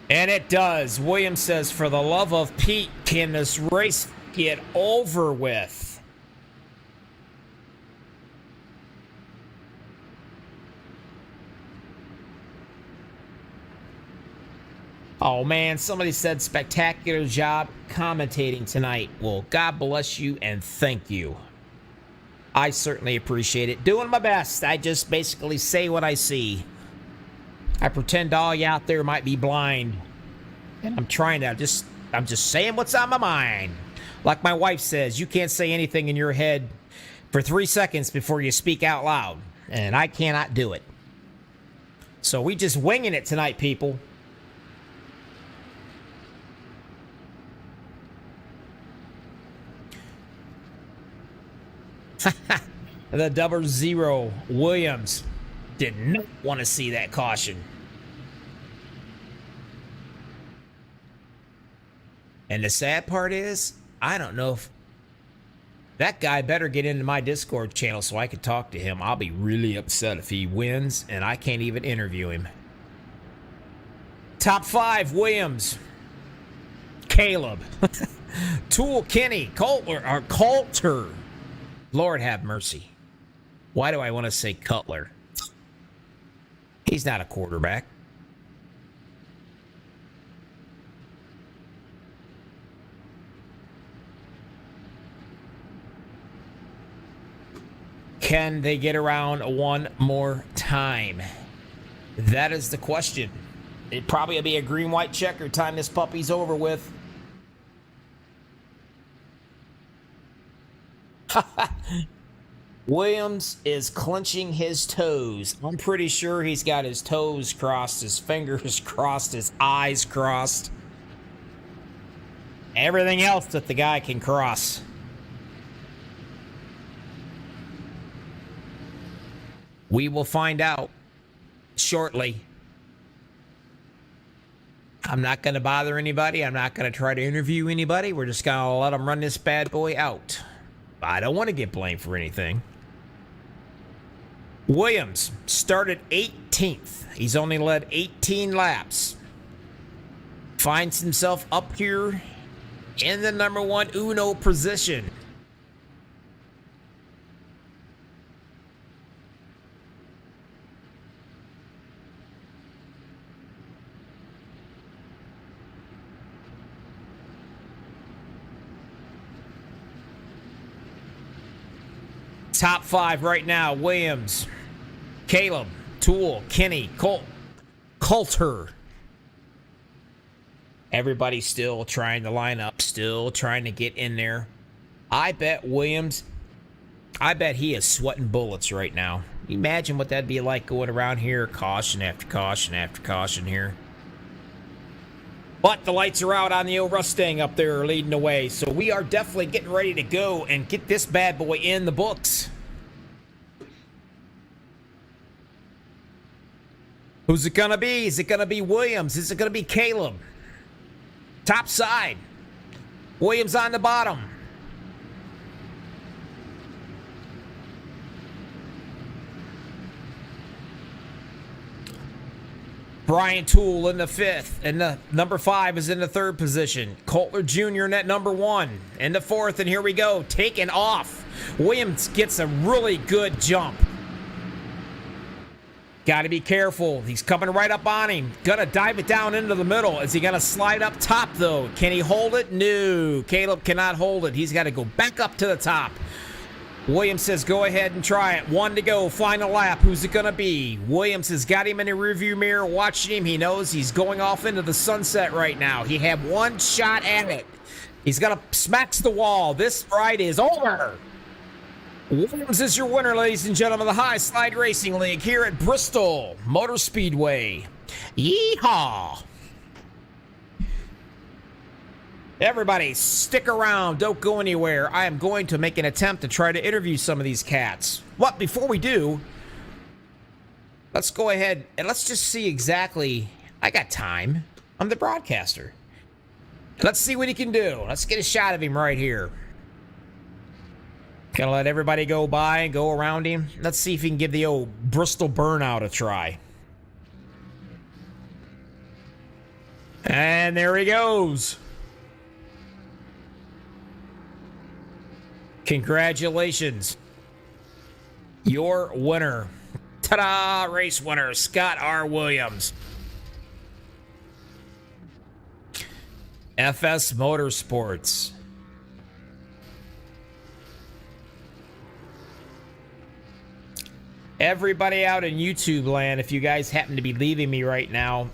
And it does. Williams says, for the love of Pete, can this race get over with? Oh, man, somebody said spectacular job commentating tonight. Well, God bless you and thank you. I certainly appreciate it. Doing my best. I just basically say what I see. I pretend all you out there might be blind. And I'm just saying what's on my mind. Like my wife says, you can't say anything in your head for 3 seconds before you speak out loud. And I cannot do it. So we just winging it tonight, people. The 00 Williams did not want to see that caution. And the sad part is, I don't know if that guy better get into my Discord channel so I can talk to him. I'll be really upset if he wins and I can't even interview him. Top 5, Williams. Caleb. Tool, Kinney. Coulter. Lord have mercy. Why do I want to say Cutler? He's not a quarterback. Can they get around one more time? That is the question. It probably will be a green-white checker time this puppy's over with. Williams is clenching his toes. I'm pretty sure he's got his toes crossed, his fingers crossed, his eyes crossed. Everything else that the guy can cross. We will find out shortly. I'm not going to bother anybody. I'm not going to try to interview anybody. We're just going to let them run this bad boy out. I don't want to get blamed for anything. Williams started 18th. He's only led 18 laps. Finds himself up here in the number 1 Uno position. Top 5 right now, Williams, Caleb, Tool, Kinney, Coulter. Everybody's still trying to line up, still trying to get in there. I bet Williams, he is sweating bullets right now. Imagine what that'd be like going around here, caution after caution after caution here. But the lights are out on the old Mustang up there leading the way. So we are definitely getting ready to go and get this bad boy in the books. Who's it going to be? Is it going to be Williams? Is it going to be Caleb? Top side. Williams on the bottom. Brian Toole in the 5th, and the number 5 is in the 3rd position. Coulter Jr. in at number 1 in the 4th, and here we go, taking off. Williams gets a really good jump. Got to be careful. He's coming right up on him. Gonna dive it down into the middle. Is he gonna slide up top, though? Can he hold it? No. Caleb cannot hold it. He's got to go back up to the top. Williams says, go ahead and try it. 1 to go. Final lap. Who's it gonna be? Williams has got him in the rearview mirror, watching him. He knows he's going off into the sunset right now. He had one shot at it. He's gonna smacks the wall. This ride is over. Williams is your winner, ladies and gentlemen, of the High Slide Racing League here at Bristol Motor Speedway. Yeehaw! Everybody, stick around. Don't go anywhere. I am going to make an attempt to try to interview some of these cats. But before we do, let's go ahead and let's just see exactly. I got time. I'm the broadcaster. Let's see what he can do. Let's get a shot of him right here. Gonna let everybody go by and go around him. Let's see if he can give the old Bristol burnout a try. And there he goes. Congratulations. Your winner. Ta-da! Race winner, Scott R. Williams. FS Motorsports. Everybody out in YouTube land, if you guys happen to be leaving me right now,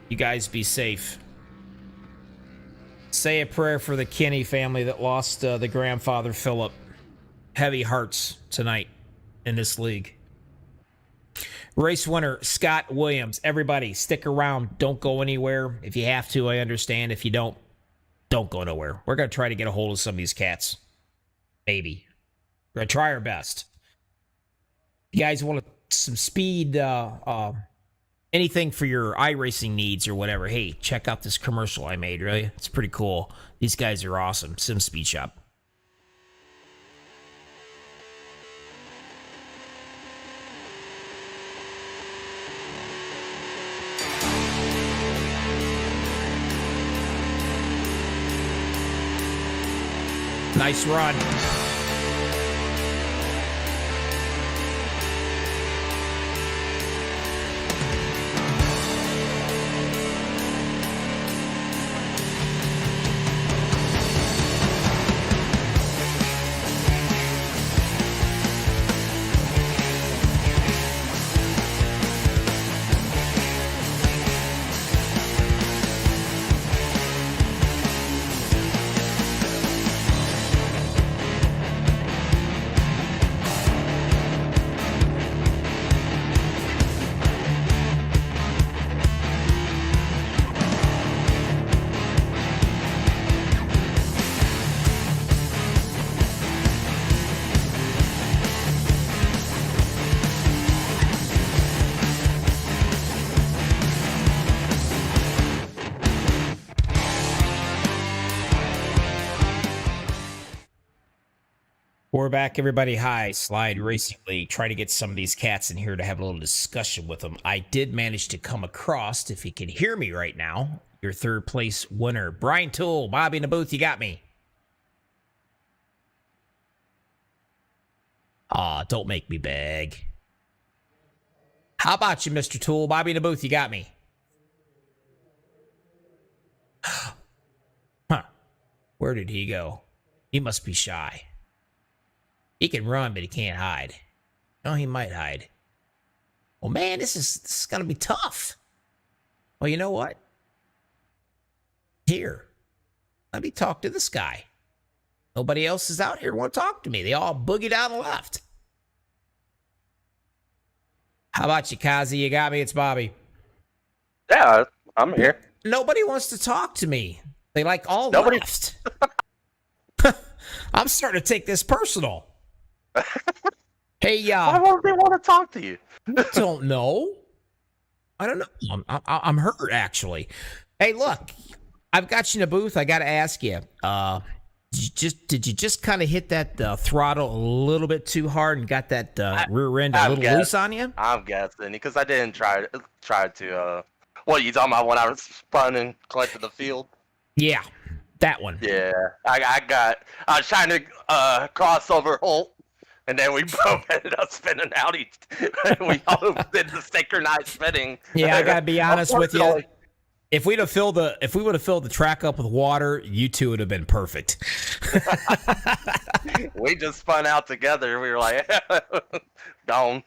you guys be safe. Say a prayer for the Kinney family that lost the grandfather, Philip. Heavy hearts tonight in this league. Race winner, Scott Williams. Everybody, stick around. Don't go anywhere. If you have to, I understand. If you don't go nowhere. We're going to try to get a hold of some of these cats. Maybe. We're going to try our best. You guys want some speed, anything for your iRacing needs or whatever, hey, check out this commercial I made, really. It's pretty cool. These guys are awesome. Sim Speed Shop. Nice run. We're back, everybody. Hi, Slide Racing League. Trying to get some of these cats in here to have a little discussion with them. I did manage to come across, if you can hear me right now, your third place winner. Brian Toole, Bobby in the booth, you got me. Aw, don't make me beg. How about you, Mr. Toole? Bobby in the booth, you got me. Huh. Where did he go? He must be shy. He can run, but he can't hide. Oh, he might hide. Well, man, this is going to be tough. Well, you know what? Here, let me talk to this guy. Nobody else is out here to want to talk to me. They all boogied out and left. How about you, Kazi? You got me. It's Bobby. Yeah, I'm here. Nobody wants to talk to me. They like all Nobody left. I'm starting to take this personal. Hey, Why won't they want to talk to you? don't know. I don't know. I'm hurt, actually. Hey, look, I've got you in a booth. I got to ask you. Did you just kind of hit that throttle a little bit too hard and got that rear end a little loose on you? I'm guessing because I didn't try to. What are you talking about when I was spun and collected the field? Yeah, that one. Yeah, I was trying to cross over Holt And then we both ended up spinning out. We all did the synchronized spinning. Yeah, I gotta be honest with you. Unfortunately, If we would have filled the track up with water, you two would have been perfect. we just spun out together. We were like, gone.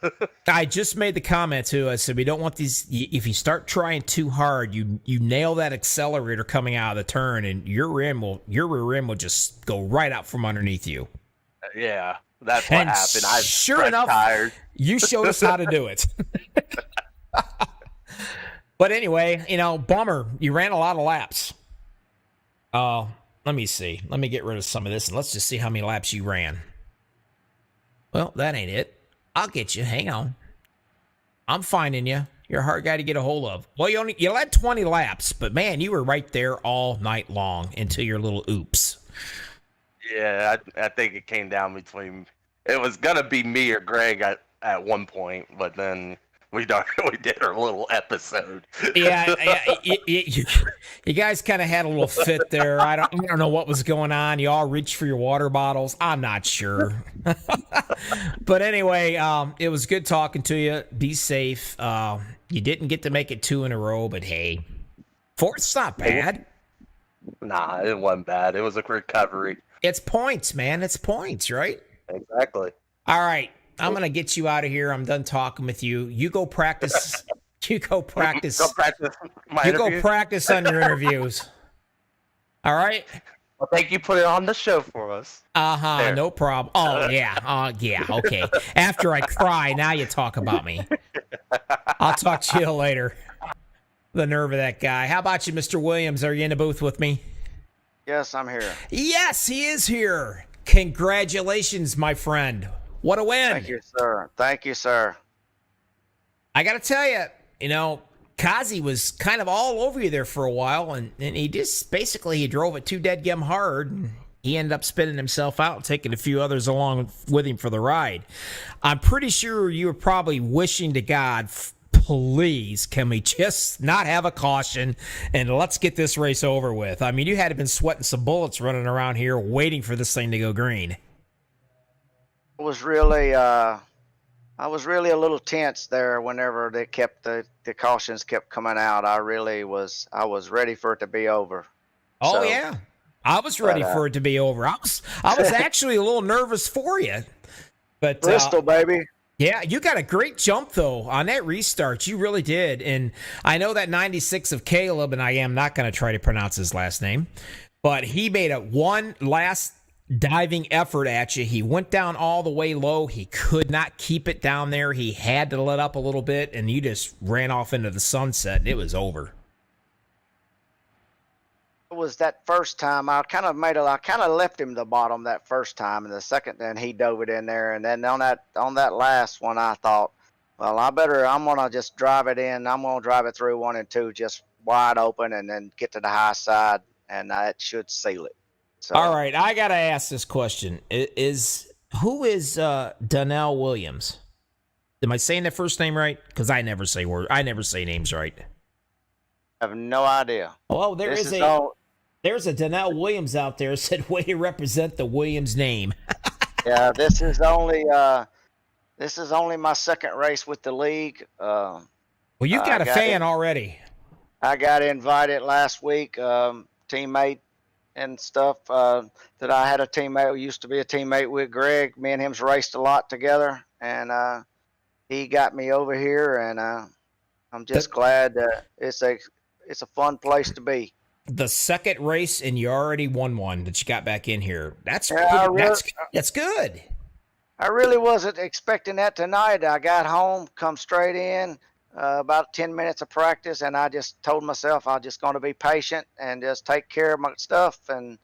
I just made the comment too. I said we don't want these. If you start trying too hard, you nail that accelerator coming out of the turn, and your rear end will just go right out from underneath you. Yeah, that's what happened. I sure enough, tired. You showed us how to do it. But anyway, bummer. You ran a lot of laps. Let me see. Let me get rid of some of this, and let's just see how many laps you ran. Well, that ain't it. I'll get you. Hang on. I'm finding you. You're a hard guy to get a hold of. Well, you led 20 laps, but man, you were right there all night long until your little oops. Yeah, I think it came down between. It was gonna be me or Greg at one point, but then we did our little episode. Yeah, you guys kind of had a little fit there. I don't know what was going on. You all reached for your water bottles. I'm not sure. But anyway, it was good talking to you. Be safe. You didn't get to make it 2 in a row, but hey, fourth's not bad. Nah, it wasn't bad. It was a recovery. It's points, man. It's points, right? Exactly. All right. I'm going to get you out of here. I'm done talking with you. You go practice. You go practice. Go practice my You interview. go practice on your interviews. All right? Well, thank you for putting on the show for us. Uh-huh. There. No problem. Oh, yeah. Yeah. Okay. After I cry, now you talk about me. I'll talk to you later. The nerve of that guy. How about you, Mr. Williams? Are you in the booth with me? Yes, I'm here. Yes, he is here. Congratulations, my friend. What a win. Thank you, sir. Thank you, sir. I got to tell you, Kazi was kind of all over you there for a while, and he just basically he drove it too dead-gum hard, and he ended up spinning himself out and taking a few others along with him for the ride. I'm pretty sure you were probably wishing to God, please, can we just not have a caution and let's get this race over with? I mean, you had to have been sweating some bullets running around here waiting for this thing to go green. I was really a little tense there whenever they kept the cautions kept coming out. I was ready for it to be over. Oh, yeah. I was ready for it to be over. I was actually a little nervous for you. But Bristol, baby. Yeah, you got a great jump, though, on that restart. You really did. And I know that 96 of Caleb, and I am not going to try to pronounce his last name, but he made one last diving effort at you. He went down all the way low. He could not keep it down there. He had to let up a little bit, and you just ran off into the sunset, and it was over. It was that first time I kind of left him the bottom that first time, and the second then he dove it in there, and then on that last one I thought, well, I'm gonna just drive it in. I'm gonna drive it through 1 and 2 just wide open, and then get to the high side, and that should seal it. So, all right, I gotta ask this question: who is Donnell Williams? Am I saying that first name right? Because I never say names right. I have no idea. Oh, there's a Donnell Williams out there said, way to represent the Williams name. Yeah, this is only my second race with the league. Well, you've got a fan already. I got invited last week, teammate and stuff, that I had a teammate who used to be a teammate with Greg. Me and him's raced a lot together, and he got me over here, and I'm just glad that it's a fun place to be. The second race, and you already won one that you got back in here. That's good. I really wasn't expecting that tonight. I got home, come straight in, about 10 minutes of practice, and I just told myself I'm just going to be patient and just take care of my stuff. And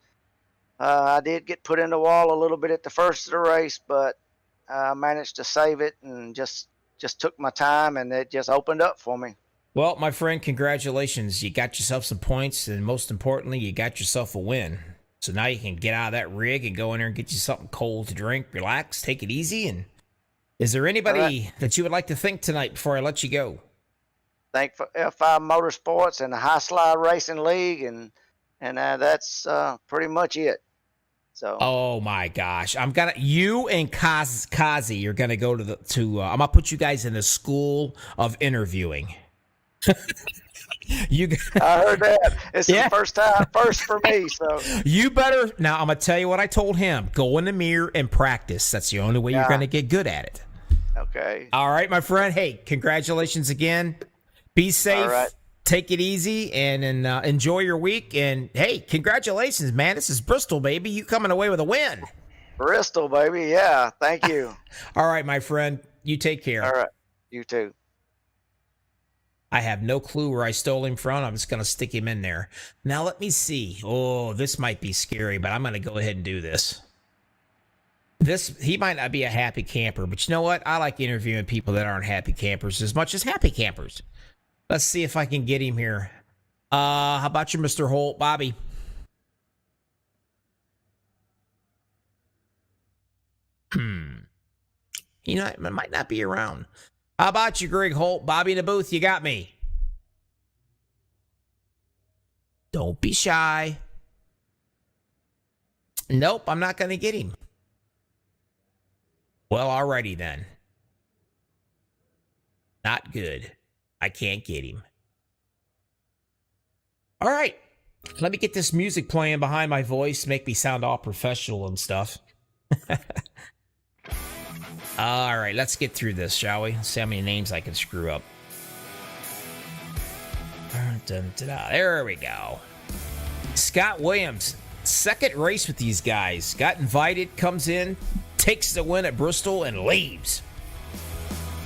I did get put in the wall a little bit at the first of the race, but I managed to save it and just took my time, and it just opened up for me. Well, my friend, congratulations. You got yourself some points, and most importantly, you got yourself a win. So now you can get out of that rig and go in there and get you something cold to drink, relax, take it easy. And is there anybody that you would like to thank tonight before I let you go? Thank for F5 Motorsports and the High Slide Racing League, and that's pretty much it. So Oh my gosh! You and Kazi are gonna go I'm gonna put you guys in the school of interviewing. You I heard that. It's Yeah. the first for me. So you better now. I'm gonna tell you what I told him. Go in the mirror and practice. That's the only way you're Yeah. gonna get good at it. okay. All right, my friend. Hey, congratulations again. Be safe. All right. Take it easy and enjoy your week. And hey, congratulations, man. This is Bristol, baby. You coming away with a win. Bristol, baby. Yeah. Thank you. All right, my friend. You take care. All right. You too. I have no clue where I stole him from. I'm just going to stick him in there. Now, let me see. Oh, this might be scary, but I'm going to go ahead and do this. He might not be a happy camper, but you know what? I like interviewing people that aren't happy campers as much as happy campers. Let's see if I can get him here. How about you, Mr. Holt? Bobby? You know, it might not be around. How about you, Greg Holt? Bobby in the booth, you got me. Don't be shy. Nope, I'm not going to get him. Well, alrighty then. Not good. I can't get him. All right. Let me get this music playing behind my voice, make me sound all professional and stuff. All right, let's get through this, shall we? See how many names I can screw up. There we go. Scott Williams, second race with these guys. Got invited, comes in, takes the win at Bristol, and leaves.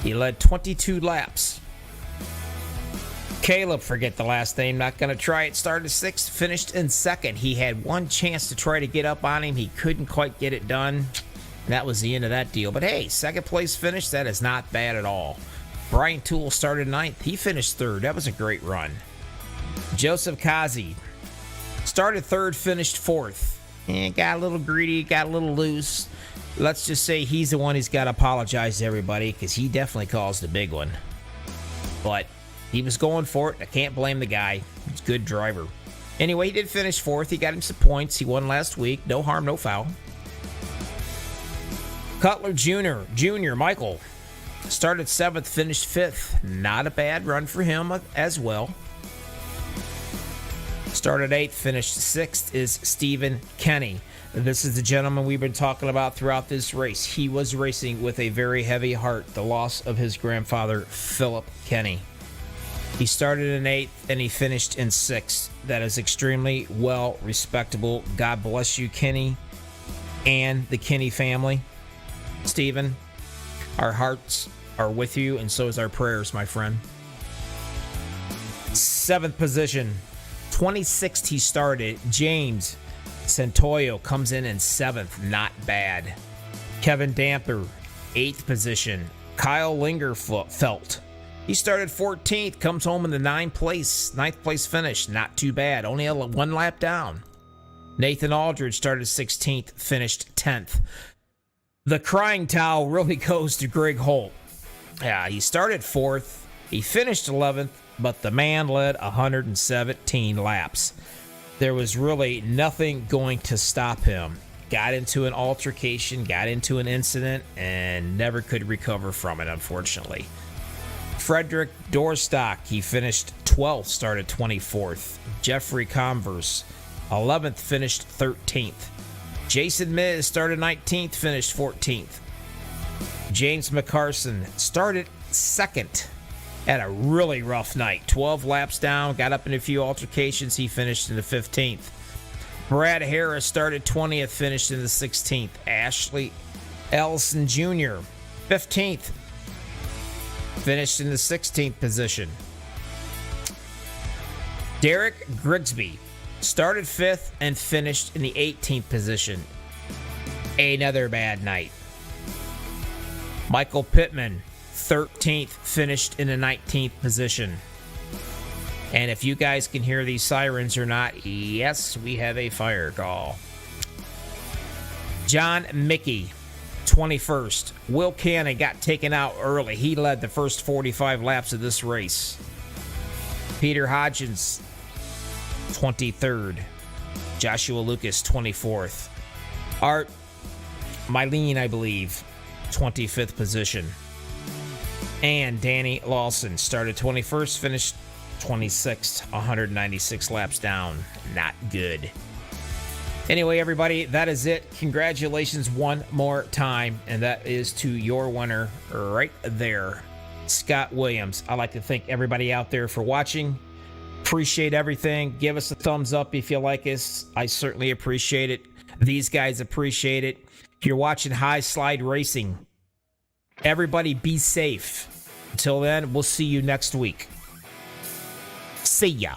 He led 22 laps. Caleb, forget the last name, not going to try it. Started sixth, finished in second. He had one chance to try to get up on him. He couldn't quite get it done. That was the end of that deal. But hey, second place finish, that is not bad at all. Brian Toole started ninth. He finished third. That was a great run. Joseph Kazi started third, finished fourth. Got a little greedy, got a little loose. Let's just say he's the one who's got to apologize to everybody because he definitely caused the big one. But he was going for it. I can't blame the guy. He's a good driver. Anyway, he did finish fourth. He got him some points. He won last week. No harm, no foul. Cutler Jr. Michael started seventh, finished fifth. Not a bad run for him as well. Started eighth, finished sixth is Stephen Kinney. This is the gentleman we've been talking about throughout this race. He was racing with a very heavy heart, the loss of his grandfather, Philip Kinney. He started in eighth and he finished in sixth. That is extremely well respectable. God bless you, Kinney, and the Kinney family. Stephen, our hearts are with you, and so is our prayers, my friend. Seventh position, 26th he started. James Santoyo comes in seventh, not bad. Kevin Damper, 8th position. Kyle Lingerfelt, he started 14th, comes home in the ninth place finish, not too bad, only one lap down. Nathan Aldridge started 16th, finished 10th. The crying towel really goes to Greg Holt. Yeah, he started 4th, he finished 11th, but the man led 117 laps. There was really nothing going to stop him. Got into an altercation, got into an incident, and never could recover from it, unfortunately. Frederick Dorstock, he finished 12th, started 24th. Jeffrey Converse, 11th, finished 13th. Jason Miz started 19th, finished 14th. James McCarson started second. Had a really rough night. 12 laps down, got up in a few altercations. He finished in the 15th. Brad Harris started 20th, finished in the 16th. Ashley Ellison Jr., 15th, finished in the 16th position. Derek Grigsby started 5th and finished in the 18th position. Another bad night. Michael Pittman, 13th, finished in the 19th position. And if you guys can hear these sirens or not, yes, we have a fire call. John Mickey, 21st. Will Cannon got taken out early. He led the first 45 laps of this race. Peter Hodgins, 23rd. Joshua Lucas, 24th. Art Mylene, I believe, 25th position. And Danny Lawson started 21st, finished 26th, 196 laps down. Not good. Anyway, everybody, that is it. Congratulations one more time, and that is to your winner right there, Scott Williams. I'd like to thank everybody out there for watching. Appreciate everything. Give us a thumbs up if you like us. I certainly appreciate it. These guys appreciate it. If you're watching High Slide Racing, everybody be safe. Until then, we'll see you next week. See ya.